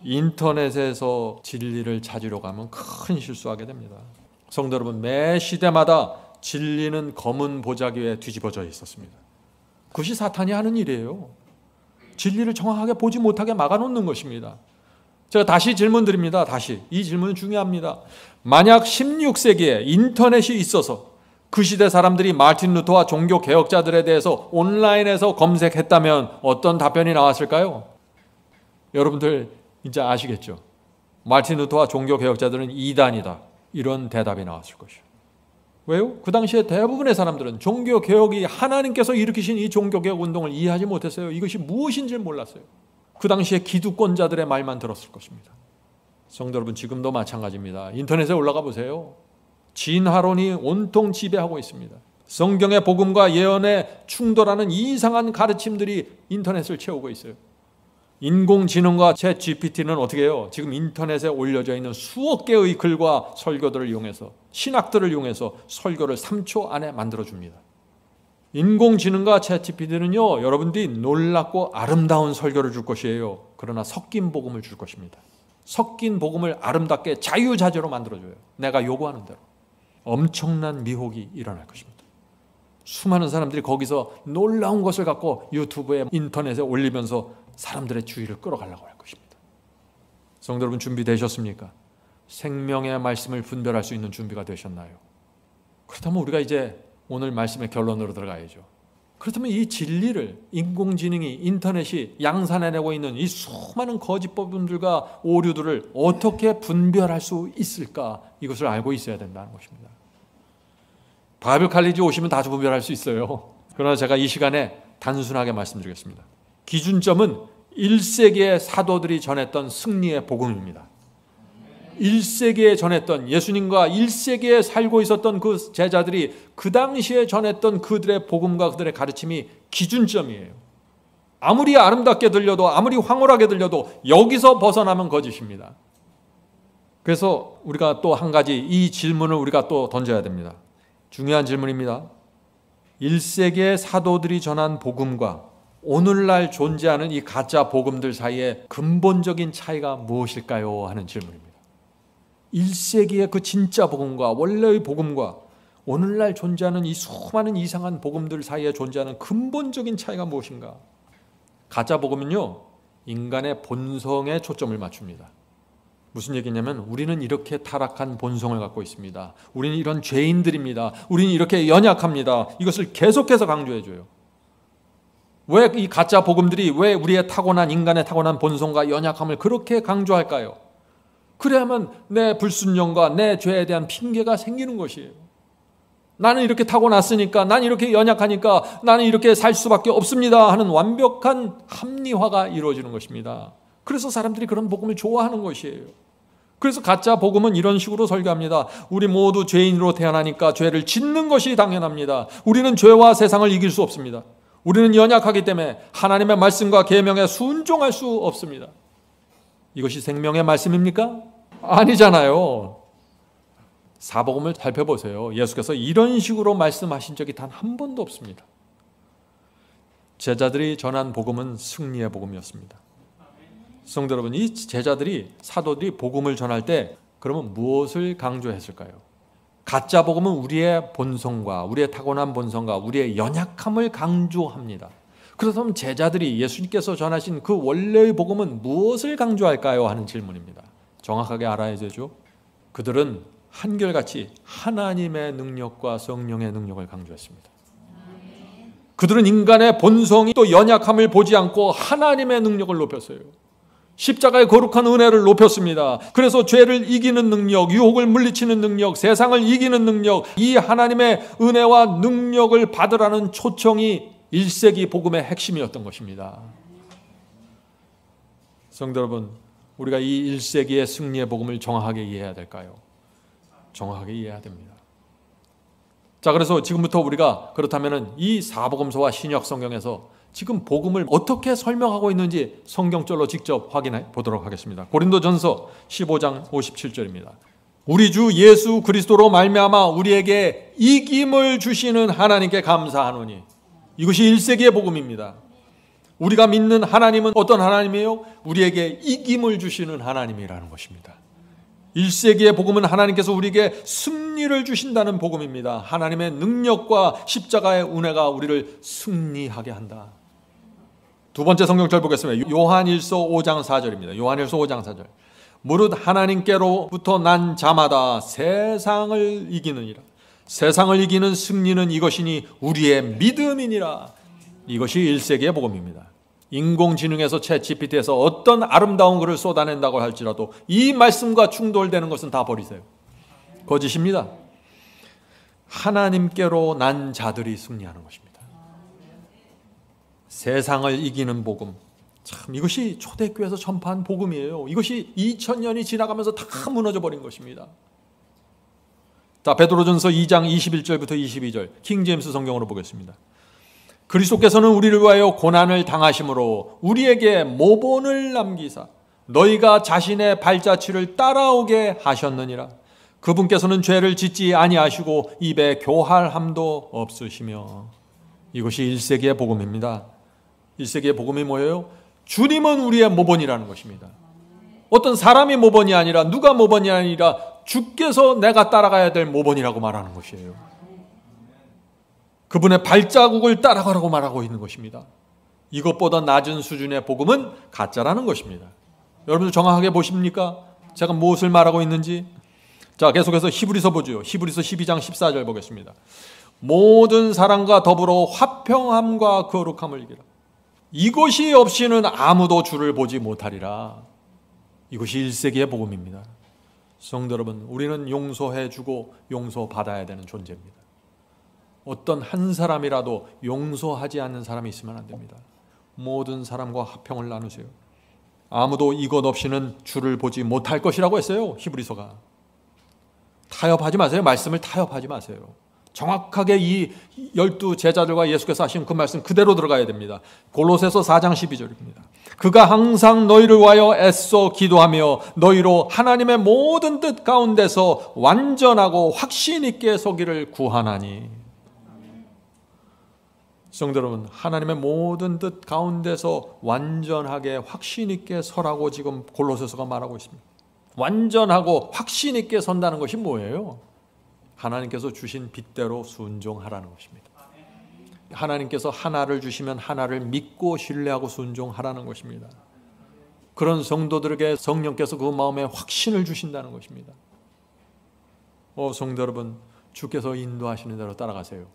인터넷에서 진리를 찾으려고 하면 큰 실수하게 됩니다. 성도 여러분, 매 시대마다 진리는 검은 보자기 위에 뒤집어져 있었습니다. 그것이 사탄이 하는 일이에요. 진리를 정확하게 보지 못하게 막아놓는 것입니다. 제가 다시 질문 드립니다. 다시. 이 질문은 중요합니다. 만약 16세기에 인터넷이 있어서 그 시대 사람들이 마틴 루터와 종교 개혁자들에 대해서 온라인에서 검색했다면 어떤 답변이 나왔을까요? 여러분들 이제 아시겠죠? 마틴 루터와 종교 개혁자들은 이단이다. 이런 대답이 나왔을 것이에요. 왜요? 그 당시에 대부분의 사람들은 종교 개혁이 하나님께서 일으키신 이 종교 개혁 운동을 이해하지 못했어요. 이것이 무엇인지 몰랐어요. 그 당시에 기득권자들의 말만 들었을 것입니다. 성도 여러분, 지금도 마찬가지입니다. 인터넷에 올라가 보세요. 진화론이 온통 지배하고 있습니다. 성경의 복음과 예언에 충돌하는 이상한 가르침들이 인터넷을 채우고 있어요. 인공지능과 챗 GPT는 어떻게 해요? 지금 인터넷에 올려져 있는 수억 개의 글과 설교들을 이용해서, 신학들을 이용해서 설교를 3초 안에 만들어줍니다. 인공지능과 챗 GPT는요, 여러분들이 놀랍고 아름다운 설교를 줄 것이에요. 그러나 섞인 복음을 줄 것입니다. 섞인 복음을 아름답게 자유자재로 만들어줘요. 내가 요구하는 대로. 엄청난 미혹이 일어날 것입니다. 수많은 사람들이 거기서 놀라운 것을 갖고 유튜브에, 인터넷에 올리면서 사람들의 주의를 끌어가려고 할 것입니다. 성도 여러분, 준비되셨습니까? 생명의 말씀을 분별할 수 있는 준비가 되셨나요? 그렇다면 우리가 이제 오늘 말씀의 결론으로 들어가야죠. 그렇다면 이 진리를 인공지능이, 인터넷이 양산해내고 있는 이 수많은 거짓 복음들과 오류들을 어떻게 분별할 수 있을까? 이것을 알고 있어야 된다는 것입니다. 바이블 칼리지 오시면 다 분별할 수 있어요. 그러나 제가 이 시간에 단순하게 말씀드리겠습니다. 기준점은 1세기의 사도들이 전했던 승리의 복음입니다. 1세기에 전했던, 예수님과 1세기에 살고 있었던 그 제자들이 그 당시에 전했던 그들의 복음과 그들의 가르침이 기준점이에요. 아무리 아름답게 들려도, 아무리 황홀하게 들려도 여기서 벗어나면 거짓입니다. 그래서 우리가 또 한 가지 이 질문을 우리가 또 던져야 됩니다. 중요한 질문입니다. 1세기의 사도들이 전한 복음과 오늘날 존재하는 이 가짜 복음들 사이에 근본적인 차이가 무엇일까요? 하는 질문입니다. 1세기의 그 진짜 복음과 원래의 복음과 오늘날 존재하는 이 수많은 이상한 복음들 사이에 존재하는 근본적인 차이가 무엇인가? 가짜 복음은요, 인간의 본성에 초점을 맞춥니다. 무슨 얘기냐면 우리는 이렇게 타락한 본성을 갖고 있습니다. 우리는 이런 죄인들입니다. 우리는 이렇게 연약합니다. 이것을 계속해서 강조해줘요. 왜 이 가짜 복음들이 왜 우리의 타고난, 인간의 타고난 본성과 연약함을 그렇게 강조할까요? 그래야만 내 불순종과 내 죄에 대한 핑계가 생기는 것이에요. 나는 이렇게 타고났으니까, 나는 이렇게 연약하니까, 나는 이렇게 살 수밖에 없습니다 하는 완벽한 합리화가 이루어지는 것입니다. 그래서 사람들이 그런 복음을 좋아하는 것이에요. 그래서 가짜 복음은 이런 식으로 설교합니다. 우리 모두 죄인으로 태어나니까 죄를 짓는 것이 당연합니다. 우리는 죄와 세상을 이길 수 없습니다. 우리는 연약하기 때문에 하나님의 말씀과 계명에 순종할 수 없습니다. 이것이 생명의 말씀입니까? 아니잖아요. 사복음을 살펴보세요. 예수께서 이런 식으로 말씀하신 적이 단 한 번도 없습니다. 제자들이 전한 복음은 승리의 복음이었습니다. 성도 여러분, 이 제자들이, 사도들이 복음을 전할 때 그러면 무엇을 강조했을까요? 가짜 복음은 우리의 본성과 우리의 타고난 본성과 우리의 연약함을 강조합니다. 그렇다면 제자들이 예수님께서 전하신 그 원래의 복음은 무엇을 강조할까요? 하는 질문입니다. 정확하게 알아야 되죠. 그들은 한결같이 하나님의 능력과 성령의 능력을 강조했습니다. 그들은 인간의 본성이 또 연약함을 보지 않고 하나님의 능력을 높였어요. 십자가의 거룩한 은혜를 높였습니다. 그래서 죄를 이기는 능력, 유혹을 물리치는 능력, 세상을 이기는 능력, 이 하나님의 은혜와 능력을 받으라는 초청이 1세기 복음의 핵심이었던 것입니다. 성도 여러분, 우리가 이 1세기의 승리의 복음을 정확하게 이해해야 될까요? 정확하게 이해해야 됩니다. 자, 그래서 지금부터 우리가 그렇다면 이 사복음서와 신약 성경에서 지금 복음을 어떻게 설명하고 있는지 성경절로 직접 확인해 보도록 하겠습니다. 고린도전서 15장 57절입니다. 우리 주 예수 그리스도로 말미암아 우리에게 이김을 주시는 하나님께 감사하노니. 이것이 1세기의 복음입니다. 우리가 믿는 하나님은 어떤 하나님이에요? 우리에게 이김을 주시는 하나님이라는 것입니다. 1세기의 복음은 하나님께서 우리에게 승리를 주신다는 복음입니다. 하나님의 능력과 십자가의 은혜가 우리를 승리하게 한다. 두 번째 성경절 보겠습니다. 요한일서 5장 4절입니다. 요한일서 5장 4절. 무릇 하나님께로부터 난 자마다 세상을 이기느니라. 세상을 이기는 승리는 이것이니 우리의 믿음이니라. 이것이 1세기의 복음입니다. 인공지능에서 챗GPT에서 어떤 아름다운 글을 쏟아낸다고 할지라도 이 말씀과 충돌되는 것은 다 버리세요. 거짓입니다. 하나님께로 난 자들이 승리하는 것입니다. 세상을 이기는 복음. 참, 이것이 초대교회에서 전파한 복음이에요. 이것이 2000년이 지나가면서 다 무너져 버린 것입니다. 자, 베드로전서 2장 21절부터 22절 킹제임스 성경으로 보겠습니다. 그리스도께서는 우리를 위하여 고난을 당하심으로 우리에게 모본을 남기사 너희가 자신의 발자취를 따라오게 하셨느니라. 그분께서는 죄를 짓지 아니하시고 입에 교활함도 없으시며. 이것이 1세기의 복음입니다. 1세기의 복음이 뭐예요? 주님은 우리의 모본이라는 것입니다. 어떤 사람이 모본이 아니라, 누가 모본이 아니라 주께서 내가 따라가야 될 모본이라고 말하는 것이에요. 그분의 발자국을 따라가라고 말하고 있는 것입니다. 이것보다 낮은 수준의 복음은 가짜라는 것입니다. 여러분들 정확하게 보십니까? 제가 무엇을 말하고 있는지. 자, 계속해서 히브리서 보죠. 히브리서 12장 14절 보겠습니다. 모든 사람과 더불어 화평함과 거룩함을 이기라. 이것이 없이는 아무도 주를 보지 못하리라. 이것이 1세기의 복음입니다. 성도 여러분, 우리는 용서해주고 용서받아야 되는 존재입니다. 어떤 한 사람이라도 용서하지 않는 사람이 있으면 안 됩니다. 모든 사람과 화평을 나누세요. 아무도 이것 없이는 주를 보지 못할 것이라고 했어요. 히브리서가. 타협하지 마세요. 말씀을 타협하지 마세요. 정확하게 이 12 제자들과 예수께서 하신 그 말씀 그대로 들어가야 됩니다. 골로새서 4장 12절입니다. 그가 항상 너희를 위하여 애써 기도하며 너희로 하나님의 모든 뜻 가운데서 완전하고 확신 있게 서기를 구하나니. 성도 여러분, 하나님의 모든 뜻 가운데서 완전하게 확신 있게 서라고 지금 골로새서가 말하고 있습니다. 완전하고 확신 있게 선다는 것이 뭐예요? 하나님께서 주신 빚대로 순종하라는 것입니다. 하나님께서 하나를 주시면 하나를 믿고 신뢰하고 순종하라는 것입니다. 그런 성도들에게 성령께서 그 마음에 확신을 주신다는 것입니다. 성도 여러분, 주께서 인도하시는 대로 따라가세요.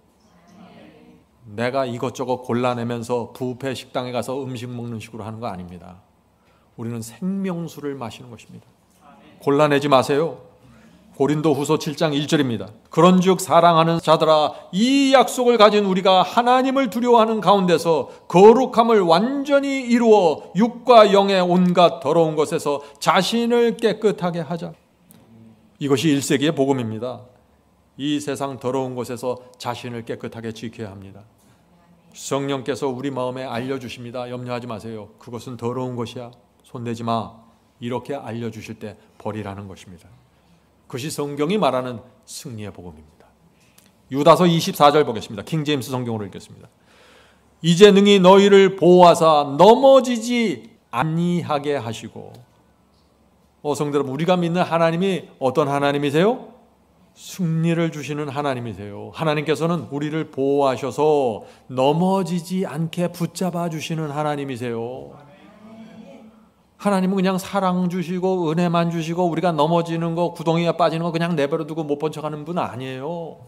내가 이것저것 골라내면서 뷔페 식당에 가서 음식 먹는 식으로 하는 거 아닙니다. 우리는 생명수를 마시는 것입니다. 골라내지 마세요. 고린도후서 7장 1절입니다. 그런즉 사랑하는 자들아, 이 약속을 가진 우리가 하나님을 두려워하는 가운데서 거룩함을 완전히 이루어 육과 영의 온갖 더러운 것에서 자신을 깨끗하게 하자. 이것이 1세기의 복음입니다. 이 세상 더러운 곳에서 자신을 깨끗하게 지켜야 합니다. 성령께서 우리 마음에 알려주십니다. 염려하지 마세요. 그것은 더러운 것이야. 손대지 마. 이렇게 알려주실 때 버리라는 것입니다. 그것이 성경이 말하는 승리의 복음입니다. 유다서 24절 보겠습니다. 킹제임스 성경으로 읽겠습니다. 이제 능히 너희를 보호하사 넘어지지 안니하게 하시고. 성도 여러분, 우리가 믿는 하나님이 어떤 하나님이세요? 승리를 주시는 하나님이세요. 하나님께서는 우리를 보호하셔서 넘어지지 않게 붙잡아 주시는 하나님이세요. 하나님은 그냥 사랑 주시고 은혜만 주시고 우리가 넘어지는 거, 구덩이에 빠지는 거 그냥 내버려 두고 못 본 척하는 분 아니에요.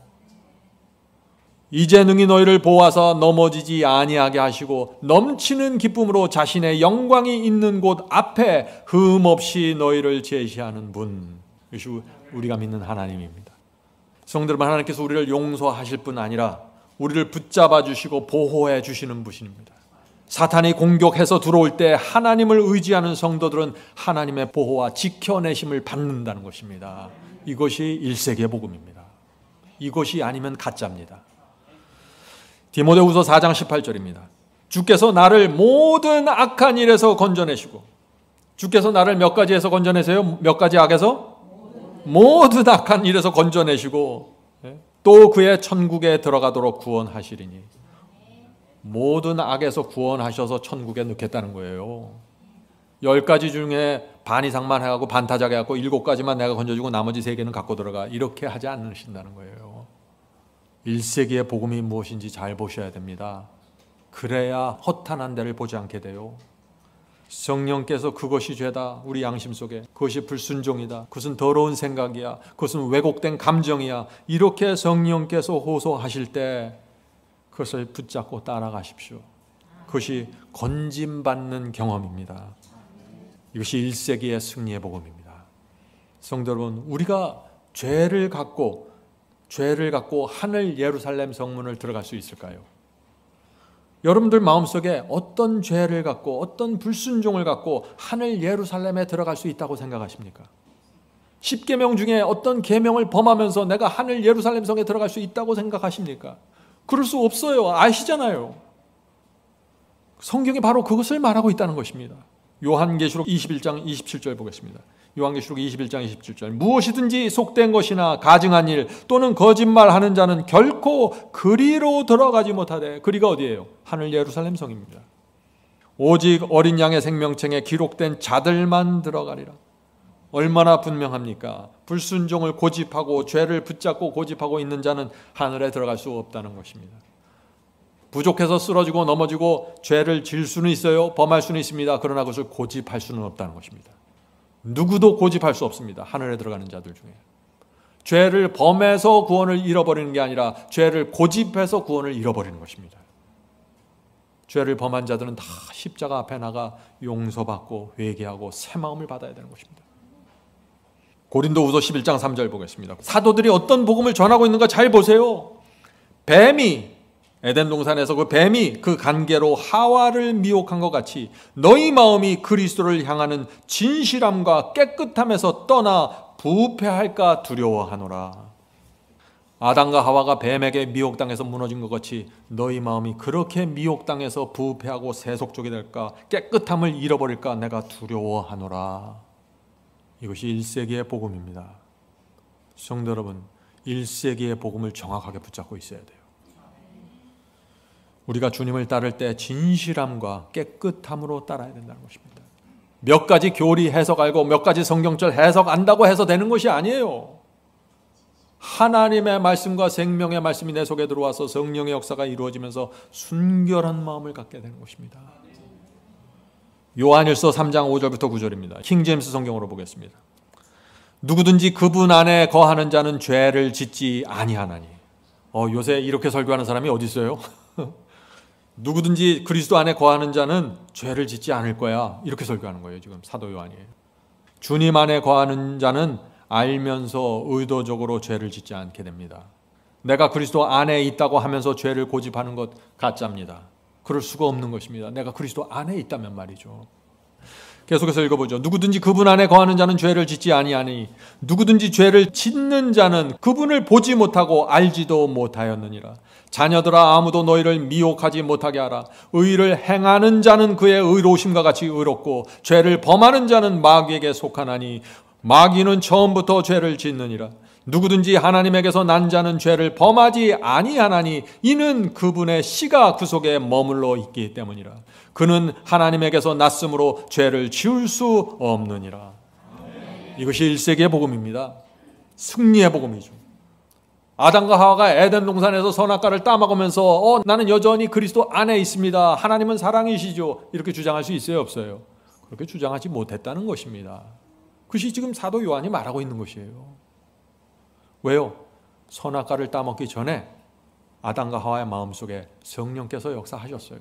이제 능히 너희를 보호하사 넘어지지 아니하게 하시고 넘치는 기쁨으로 자신의 영광이 있는 곳 앞에 흠없이 너희를 제시하는 분. 이것이 우리가 믿는 하나님입니다. 성도 여러분, 하나님께서 우리를 용서하실 뿐 아니라 우리를 붙잡아 주시고 보호해 주시는 분입니다. 사탄이 공격해서 들어올 때 하나님을 의지하는 성도들은 하나님의 보호와 지켜내심을 받는다는 것입니다. 이것이 1세기의 복음입니다. 이것이 아니면 가짜입니다. 디모데후서 4장 18절입니다. 주께서 나를 모든 악한 일에서 건져내시고, 주께서 나를 몇 가지에서 건져내세요? 몇 가지 악에서? 모든 악한 일에서 건져내시고 또 그의 천국에 들어가도록 구원하시리니. 모든 악에서 구원하셔서 천국에 넣겠다는 거예요. 10가지 중에 반 이상만 해갖고 반타작 해갖고 7가지만 내가 건져주고 나머지 3개는 갖고 들어가, 이렇게 하지 않으신다는 거예요. 1세기의 복음이 무엇인지 잘 보셔야 됩니다. 그래야 허탄한 데를 보지 않게 돼요. 성령께서 그것이 죄다, 우리 양심 속에 그것이 불순종이다, 그것은 더러운 생각이야, 그것은 왜곡된 감정이야, 이렇게 성령께서 호소하실 때 그것을 붙잡고 따라가십시오. 그것이 건짐받는 경험입니다. 이것이 1세기의 승리의 복음입니다. 성도 여러분, 우리가 죄를 갖고 하늘 예루살렘 성문을 들어갈 수 있을까요? 여러분들 마음속에 어떤 죄를 갖고 어떤 불순종을 갖고 하늘 예루살렘에 들어갈 수 있다고 생각하십니까? 10계명 중에 어떤 계명을 범하면서 내가 하늘 예루살렘 성에 들어갈 수 있다고 생각하십니까? 그럴 수 없어요. 아시잖아요. 성경이 바로 그것을 말하고 있다는 것입니다. 요한계시록 21장 27절 보겠습니다. 요한계시록 21장 27절. 무엇이든지 속된 것이나 가증한 일 또는 거짓말하는 자는 결코 그리로 들어가지 못하되. 그리가 어디예요? 하늘 예루살렘 성입니다. 오직 어린 양의 생명책에 기록된 자들만 들어가리라. 얼마나 분명합니까? 불순종을 고집하고 죄를 붙잡고 고집하고 있는 자는 하늘에 들어갈 수 없다는 것입니다. 부족해서 쓰러지고 넘어지고 죄를 질 수는 있어요. 범할 수는 있습니다. 그러나 그것을 고집할 수는 없다는 것입니다. 누구도 고집할 수 없습니다. 하늘에 들어가는 자들 중에. 죄를 범해서 구원을 잃어버리는 게 아니라 죄를 고집해서 구원을 잃어버리는 것입니다. 죄를 범한 자들은 다 십자가 앞에 나가 용서받고 회개하고 새 마음을 받아야 되는 것입니다. 고린도후서 11장 3절 보겠습니다. 사도들이 어떤 복음을 전하고 있는가 잘 보세요. 뱀이, 에덴 동산에서 그 뱀이 그 간계로 하와를 미혹한 것 같이 너희 마음이 그리스도를 향하는 진실함과 깨끗함에서 떠나 부패할까 두려워하노라. 아담과 하와가 뱀에게 미혹당해서 무너진 것 같이 너희 마음이 그렇게 미혹당해서 부패하고 세속적이 될까, 깨끗함을 잃어버릴까 내가 두려워하노라. 이것이 1세기의 복음입니다. 성도 여러분, 1세기의 복음을 정확하게 붙잡고 있어야 돼요. 우리가 주님을 따를 때 진실함과 깨끗함으로 따라야 된다는 것입니다. 몇 가지 교리 해석 알고 몇 가지 성경절 해석 안다고 해서 되는 것이 아니에요. 하나님의 말씀과 생명의 말씀이 내 속에 들어와서 성령의 역사가 이루어지면서 순결한 마음을 갖게 되는 것입니다. 요한일서 3장 5절부터 9절입니다. 킹제임스 성경으로 보겠습니다. 누구든지 그분 안에 거하는 자는 죄를 짓지 아니하나니. 요새 이렇게 설교하는 사람이 어디 있어요? 누구든지 그리스도 안에 거하는 자는 죄를 짓지 않을 거야. 이렇게 설교하는 거예요. 지금 사도 요한이에요. 주님 안에 거하는 자는 알면서 의도적으로 죄를 짓지 않게 됩니다. 내가 그리스도 안에 있다고 하면서 죄를 고집하는 것 가짜입니다. 그럴 수가 없는 것입니다. 내가 그리스도 안에 있다면 말이죠. 계속해서 읽어보죠. 누구든지 그분 안에 거하는 자는 죄를 짓지 아니하니 누구든지 죄를 짓는 자는 그분을 보지 못하고 알지도 못하였느니라. 자녀들아, 아무도 너희를 미혹하지 못하게 하라. 의를 행하는 자는 그의 의로우심과 같이 의롭고 죄를 범하는 자는 마귀에게 속하나니 마귀는 처음부터 죄를 짓느니라. 누구든지 하나님에게서 난 자는 죄를 범하지 아니하나니 이는 그분의 씨가 그 속에 머물러 있기 때문이라. 그는 하나님에게서 났으므로 죄를 지을 수 없느니라. 이것이 1세기의 복음입니다. 승리의 복음이죠. 아담과 하와가 에덴 동산에서 선악과를 따먹으면서 나는 여전히 그리스도 안에 있습니다. 하나님은 사랑이시죠. 이렇게 주장할 수 있어요, 없어요? 그렇게 주장하지 못했다는 것입니다. 그것이 지금 사도 요한이 말하고 있는 것이에요. 왜요? 선악과를 따먹기 전에 아담과 하와의 마음속에 성령께서 역사하셨어요.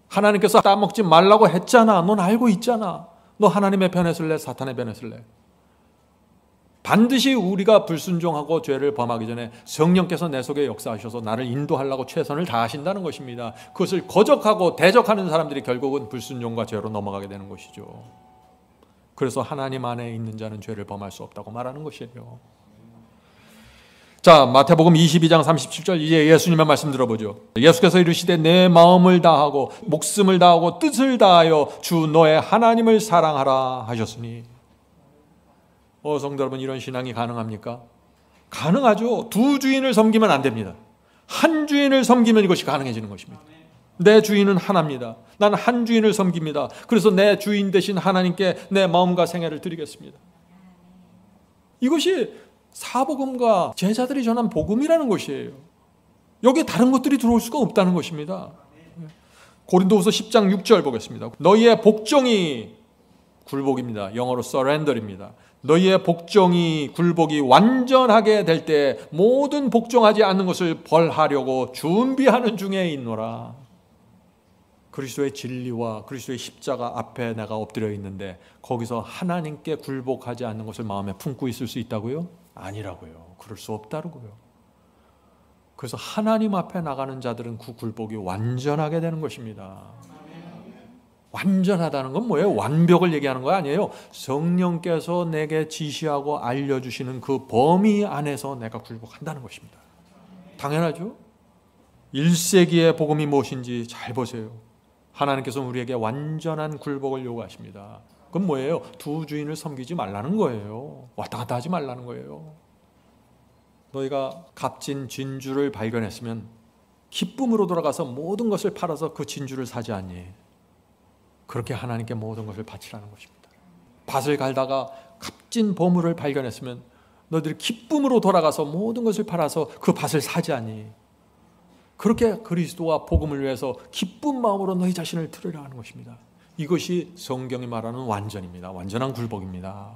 하나님께서 따먹지 말라고 했잖아. 넌 알고 있잖아. 너 하나님의 편에 설래? 사탄의 편에 설래? 반드시 우리가 불순종하고 죄를 범하기 전에 성령께서 내 속에 역사하셔서 나를 인도하려고 최선을 다하신다는 것입니다. 그것을 거적하고 대적하는 사람들이 결국은 불순종과 죄로 넘어가게 되는 것이죠. 그래서 하나님 안에 있는 자는 죄를 범할 수 없다고 말하는 것이에요. 자, 마태복음 22장 37절 이제 예수님의 말씀 들어보죠. 예수께서 이르시되 내 마음을 다하고 목숨을 다하고 뜻을 다하여 주 너의 하나님을 사랑하라 하셨으니. 성도 여러분, 이런 신앙이 가능합니까? 가능하죠. 두 주인을 섬기면 안 됩니다. 한 주인을 섬기면 이것이 가능해지는 것입니다. 내 주인은 하나입니다. 나는 한 주인을 섬깁니다. 그래서 내 주인 대신 하나님께 내 마음과 생애를 드리겠습니다. 이것이 사복음과 제자들이 전한 복음이라는 것이에요. 여기에 다른 것들이 들어올 수가 없다는 것입니다. 고린도후서 10장 6절 보겠습니다. 너희의 복종이 굴복입니다. 영어로 surrender입니다. 너희의 복종이 굴복이 완전하게 될 때 모든 복종하지 않는 것을 벌하려고 준비하는 중에 있노라. 그리스도의 진리와 그리스도의 십자가 앞에 내가 엎드려 있는데 거기서 하나님께 굴복하지 않는 것을 마음에 품고 있을 수 있다고요? 아니라고요. 그럴 수 없다고요. 그래서 하나님 앞에 나가는 자들은 그 굴복이 완전하게 되는 것입니다. 완전하다는 건 뭐예요? 완벽을 얘기하는 거 아니에요. 성령께서 내게 지시하고 알려주시는 그 범위 안에서 내가 굴복한다는 것입니다. 당연하죠. 1세기의 복음이 무엇인지 잘 보세요. 하나님께서 우리에게 완전한 굴복을 요구하십니다. 그건 뭐예요? 두 주인을 섬기지 말라는 거예요. 왔다 갔다 하지 말라는 거예요. 너희가 값진 진주를 발견했으면 기쁨으로 돌아가서 모든 것을 팔아서 그 진주를 사지 않니? 그렇게 하나님께 모든 것을 바치라는 것입니다. 밭을 갈다가 값진 보물을 발견했으면 너희들이 기쁨으로 돌아가서 모든 것을 팔아서 그 밭을 사지 않니? 그렇게 그리스도와 복음을 위해서 기쁜 마음으로 너희 자신을 드리라 하는 것입니다. 이것이 성경이 말하는 완전입니다. 완전한 굴복입니다.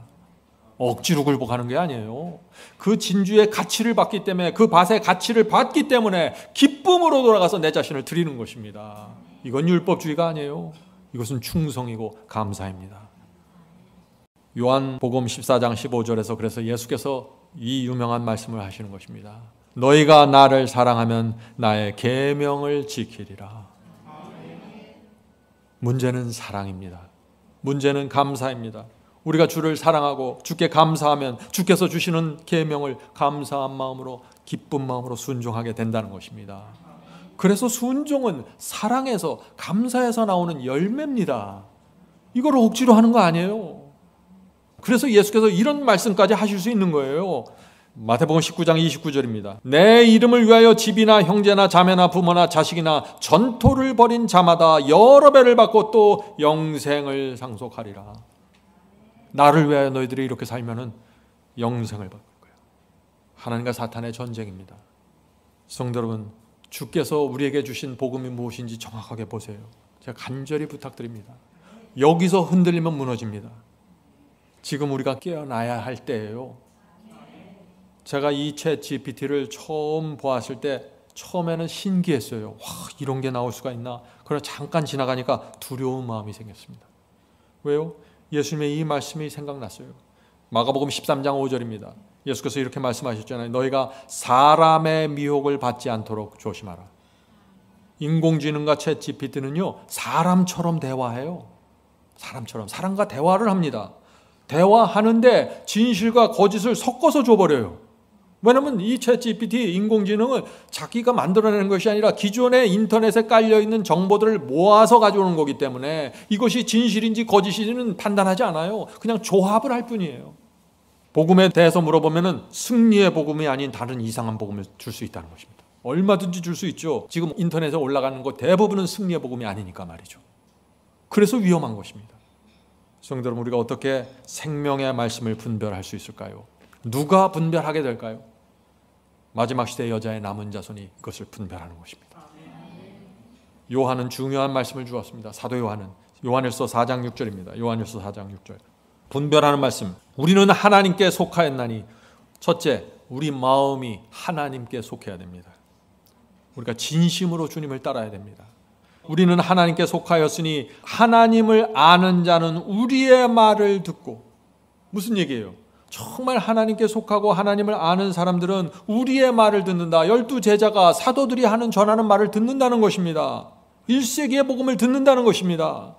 억지로 굴복하는 게 아니에요. 그 진주의 가치를 받기 때문에, 그 밭의 가치를 받기 때문에 기쁨으로 돌아가서 내 자신을 드리는 것입니다. 이건 율법주의가 아니에요. 이것은 충성이고 감사입니다. 요한복음 14장 15절에서 그래서 예수께서 이 유명한 말씀을 하시는 것입니다. 너희가 나를 사랑하면 나의 계명을 지키리라. 문제는 사랑입니다. 문제는 감사입니다. 우리가 주를 사랑하고 주께 감사하면 주께서 주시는 계명을 감사한 마음으로 기쁜 마음으로 순종하게 된다는 것입니다. 그래서 순종은 사랑에서 감사에서 나오는 열매입니다. 이걸 억지로 하는 거 아니에요. 그래서 예수께서 이런 말씀까지 하실 수 있는 거예요. 마태복음 19장 29절입니다. 내 이름을 위하여 집이나 형제나 자매나 부모나 자식이나 전토를 벌인 자마다 여러 배를 받고 또 영생을 상속하리라. 나를 위하여 너희들이 이렇게 살면은 영생을 받을 거예요. 하나님과 사탄의 전쟁입니다. 성도 여러분, 주께서 우리에게 주신 복음이 무엇인지 정확하게 보세요. 제가 간절히 부탁드립니다. 여기서 흔들리면 무너집니다. 지금 우리가 깨어나야 할 때예요. 제가 이 챗 GPT를 처음 보았을 때 처음에는 신기했어요. 와, 이런 게 나올 수가 있나? 그러나 잠깐 지나가니까 두려운 마음이 생겼습니다. 왜요? 예수님의 이 말씀이 생각났어요. 마가복음 13장 5절입니다. 예수께서 이렇게 말씀하셨잖아요. 너희가 사람의 미혹을 받지 않도록 조심하라. 인공지능과 챗 GPT는요, 사람처럼 대화해요. 사람처럼, 사람과 대화를 합니다. 대화하는데 진실과 거짓을 섞어서 줘버려요. 왜냐하면 이 챗 GPT 인공지능은 자기가 만들어내는 것이 아니라 기존에 인터넷에 깔려있는 정보들을 모아서 가져오는 거기 때문에 이것이 진실인지 거짓인지는 판단하지 않아요. 그냥 조합을 할 뿐이에요. 복음에 대해서 물어보면은 승리의 복음이 아닌 다른 이상한 복음을 줄 수 있다는 것입니다. 얼마든지 줄 수 있죠. 지금 인터넷에 올라가는 것 대부분은 승리의 복음이 아니니까 말이죠. 그래서 위험한 것입니다. 성도 여러분, 우리가 어떻게 생명의 말씀을 분별할 수 있을까요? 누가 분별하게 될까요? 마지막 시대 여자의 남은 자손이 그것을 분별하는 것입니다. 요한은 중요한 말씀을 주었습니다. 사도 요한은 요한일서 4장 6절입니다. 요한일서 4장 6절. 분별하는 말씀. 우리는 하나님께 속하였나니, 첫째, 우리 마음이 하나님께 속해야 됩니다. 우리가 진심으로 주님을 따라야 됩니다. 우리는 하나님께 속하였으니 하나님을 아는 자는 우리의 말을 듣고. 무슨 얘기예요? 정말 하나님께 속하고 하나님을 아는 사람들은 우리의 말을 듣는다. 12 제자가 사도들이 전하는 말을 듣는다는 것입니다. 1세기의 복음을 듣는다는 것입니다.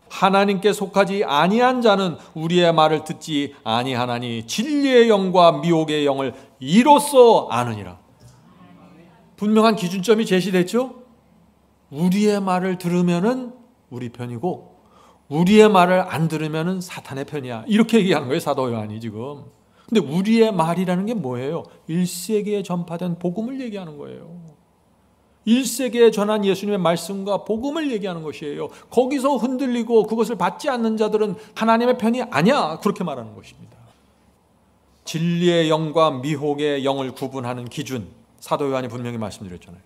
하나님께 속하지 아니한 자는 우리의 말을 듣지 아니하나니 진리의 영과 미혹의 영을 이로써 아느니라. 분명한 기준점이 제시됐죠? 우리의 말을 들으면은 우리 편이고 우리의 말을 안 들으면은 사탄의 편이야. 이렇게 얘기하는 거예요, 사도 요한이 지금. 근데 우리의 말이라는 게 뭐예요? 1세기에 전파된 복음을 얘기하는 거예요. 1세기에 전한 예수님의 말씀과 복음을 얘기하는 것이에요. 거기서 흔들리고 그것을 받지 않는 자들은 하나님의 편이 아니야. 그렇게 말하는 것입니다. 진리의 영과 미혹의 영을 구분하는 기준, 사도 요한이 분명히 말씀드렸잖아요.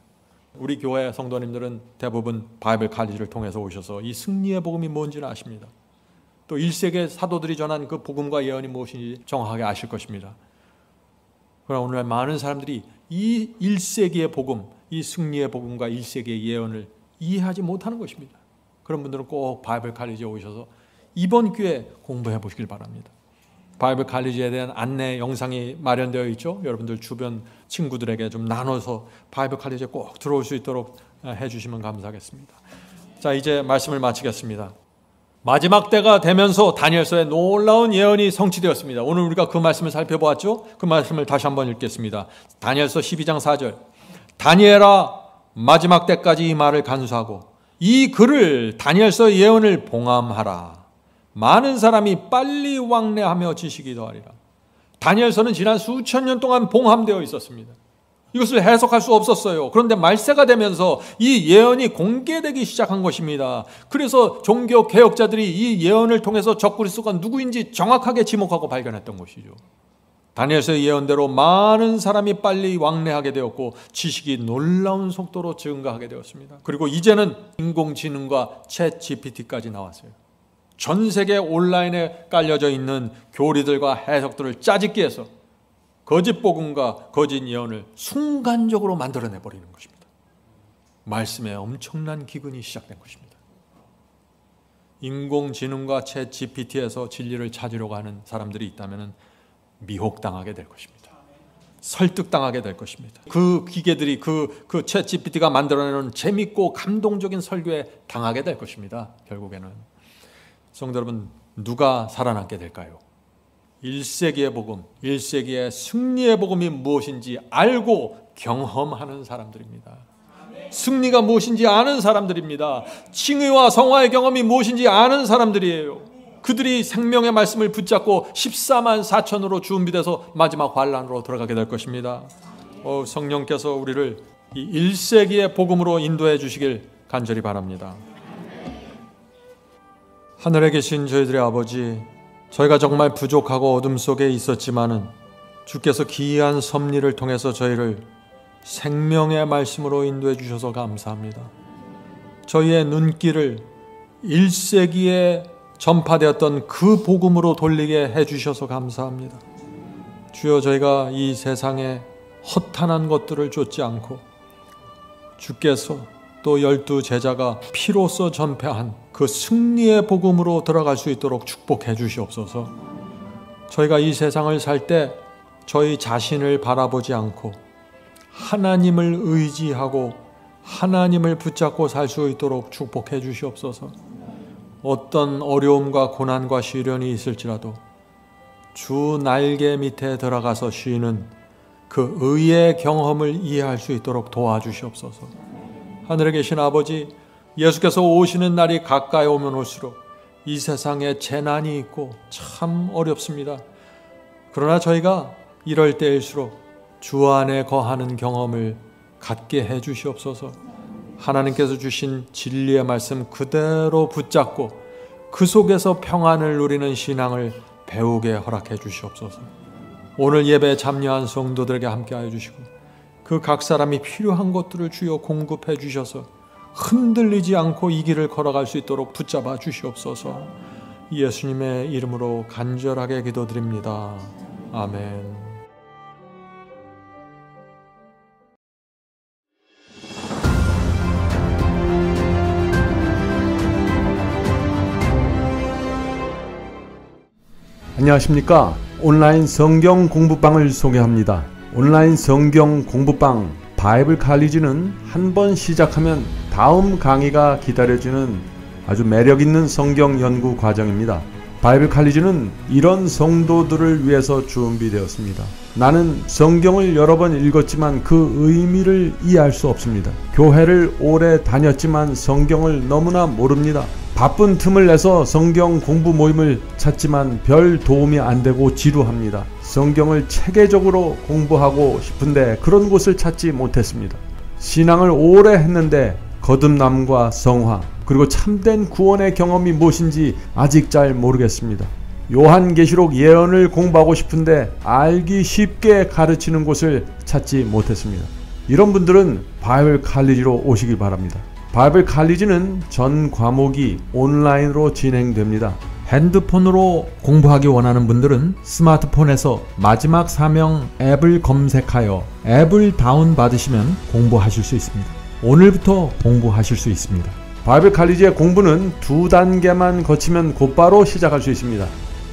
우리 교회 성도님들은 대부분 바이블 칼리지를 통해서 오셔서 이 승리의 복음이 뭔지는 아십니다. 또 1세기의 사도들이 전한 그 복음과 예언이 무엇인지 정확하게 아실 것입니다. 그러나 오늘날 많은 사람들이 이 1세기의 복음, 이 승리의 복음과 1세기의 예언을 이해하지 못하는 것입니다. 그런 분들은 꼭 바이블 칼리지에 오셔서 이번 기회에 공부해 보시길 바랍니다. 바이블 칼리지에 대한 안내 영상이 마련되어 있죠. 여러분들 주변 친구들에게 좀 나눠서 바이블 칼리지에 꼭 들어올 수 있도록 해주시면 감사하겠습니다. 자, 이제 말씀을 마치겠습니다. 마지막 때가 되면서 다니엘서에 놀라운 예언이 성취되었습니다. 오늘 우리가 그 말씀을 살펴보았죠. 그 말씀을 다시 한번 읽겠습니다. 다니엘서 12장 4절. 다니엘아, 마지막 때까지 이 말을 간수하고 이 글을 다니엘서 예언을 봉함하라. 많은 사람이 빨리 왕래하며 지식이 더하리라. 다니엘서는 지난 수천 년 동안 봉함되어 있었습니다. 이것을 해석할 수 없었어요. 그런데 말세가 되면서 이 예언이 공개되기 시작한 것입니다. 그래서 종교 개혁자들이 이 예언을 통해서 적그리스도가 누구인지 정확하게 지목하고 발견했던 것이죠. 다니엘서의 예언대로 많은 사람이 빨리 왕래하게 되었고 지식이 놀라운 속도로 증가하게 되었습니다. 그리고 이제는 인공지능과 챗 GPT까지 나왔어요. 전 세계 온라인에 깔려져 있는 교리들과 해석들을 짜집기 해서 거짓 복음과 거짓 예언을 순간적으로 만들어내 버리는 것입니다. 말씀에 엄청난 기근이 시작된 것입니다. 인공지능과 챗 GPT에서 진리를 찾으려고 하는 사람들이 있다면 미혹당하게 될 것입니다. 설득당하게 될 것입니다. 그 기계들이 챗 GPT가 만들어내는 재밌고 감동적인 설교에 당하게 될 것입니다. 결국에는. 성도 여러분, 누가 살아남게 될까요? 1세기의 복음, 1세기의 승리의 복음이 무엇인지 알고 경험하는 사람들입니다. 승리가 무엇인지 아는 사람들입니다. 칭의와 성화의 경험이 무엇인지 아는 사람들이에요. 그들이 생명의 말씀을 붙잡고 14만 4천으로 준비돼서 마지막 환란으로 들어가게 될 것입니다. 성령께서 우리를 이 1세기의 복음으로 인도해 주시길 간절히 바랍니다. 하늘에 계신 저희들의 아버지, 저희가 정말 부족하고 어둠 속에 있었지만은 주께서 기이한 섭리를 통해서 저희를 생명의 말씀으로 인도해 주셔서 감사합니다. 저희의 눈길을 1세기에 전파되었던 그 복음으로 돌리게 해주셔서 감사합니다. 주여, 저희가 이 세상에 허탄한 것들을 쫓지 않고 주께서 또 12 제자가 피로써 전폐한 그 승리의 복음으로 들어갈 수 있도록 축복해 주시옵소서. 저희가 이 세상을 살 때 저희 자신을 바라보지 않고 하나님을 의지하고 하나님을 붙잡고 살 수 있도록 축복해 주시옵소서. 어떤 어려움과 고난과 시련이 있을지라도 주 날개 밑에 들어가서 쉬는 그 의의 경험을 이해할 수 있도록 도와주시옵소서. 하늘에 계신 아버지, 예수께서 오시는 날이 가까이 오면 올수록 이 세상에 재난이 있고 참 어렵습니다. 그러나 저희가 이럴 때일수록 주 안에 거하는 경험을 갖게 해 주시옵소서. 하나님께서 주신 진리의 말씀 그대로 붙잡고 그 속에서 평안을 누리는 신앙을 배우게 허락해 주시옵소서. 오늘 예배에 참여한 성도들에게 함께하여 주시고 그 각 사람이 필요한 것들을 주여 공급해 주셔서 흔들리지 않고 이 길을 걸어갈 수 있도록 붙잡아 주시옵소서. 예수님의 이름으로 간절하게 기도드립니다. 아멘. 안녕하십니까. 온라인 성경 공부방을 소개합니다. 온라인 성경 공부방 바이블 칼리지는 한 번 시작하면 다음 강의가 기다려지는 아주 매력있는 성경 연구 과정입니다. 바이블 칼리지는 이런 성도들을 위해서 준비되었습니다. 나는 성경을 여러 번 읽었지만 그 의미를 이해할 수 없습니다. 교회를 오래 다녔지만 성경을 너무나 모릅니다. 바쁜 틈을 내서 성경 공부 모임을 찾지만 별 도움이 안 되고 지루합니다. 성경을 체계적으로 공부하고 싶은데 그런 곳을 찾지 못했습니다. 신앙을 오래 했는데 거듭남과 성화 그리고 참된 구원의 경험이 무엇인지 아직 잘 모르겠습니다. 요한계시록 예언을 공부하고 싶은데 알기 쉽게 가르치는 곳을 찾지 못했습니다. 이런 분들은 바이블 칼리지로 오시기 바랍니다. 바이블 칼리지는 전 과목이 온라인으로 진행됩니다. 핸드폰으로 공부하기 원하는 분들은 스마트폰에서 마지막 사명 앱을 검색하여 앱을 다운받으시면 공부하실 수 있습니다. 오늘부터 공부하실 수 있습니다. 바이블 칼리지의 공부는 2단계만 거치면 곧바로 시작할 수 있습니다.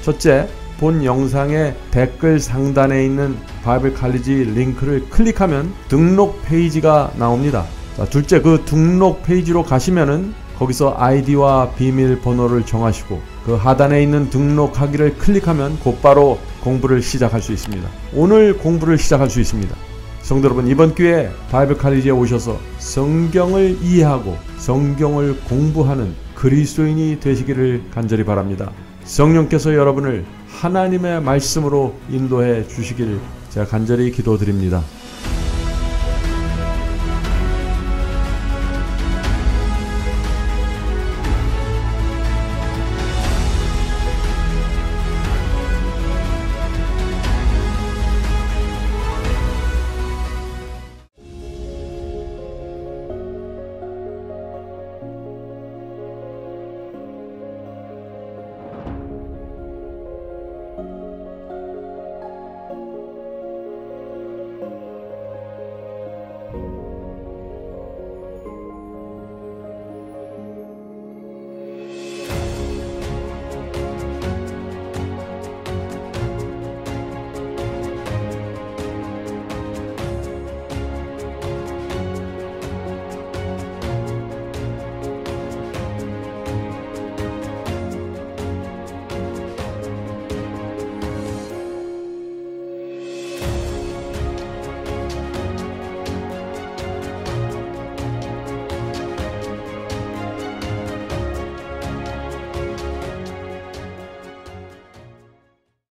첫째, 본 영상의 댓글 상단에 있는 바이블 칼리지 링크를 클릭하면 등록 페이지가 나옵니다. 자, 둘째, 그 등록 페이지로 가시면은 거기서 아이디와 비밀번호를 정하시고 그 하단에 있는 등록하기를 클릭하면 곧바로 공부를 시작할 수 있습니다. 오늘 공부를 시작할 수 있습니다. 성도 여러분, 이번 기회에 바이블 칼리지에 오셔서 성경을 이해하고 성경을 공부하는 그리스도인이 되시기를 간절히 바랍니다. 성령께서 여러분을 하나님의 말씀으로 인도해 주시기를 제가 간절히 기도드립니다.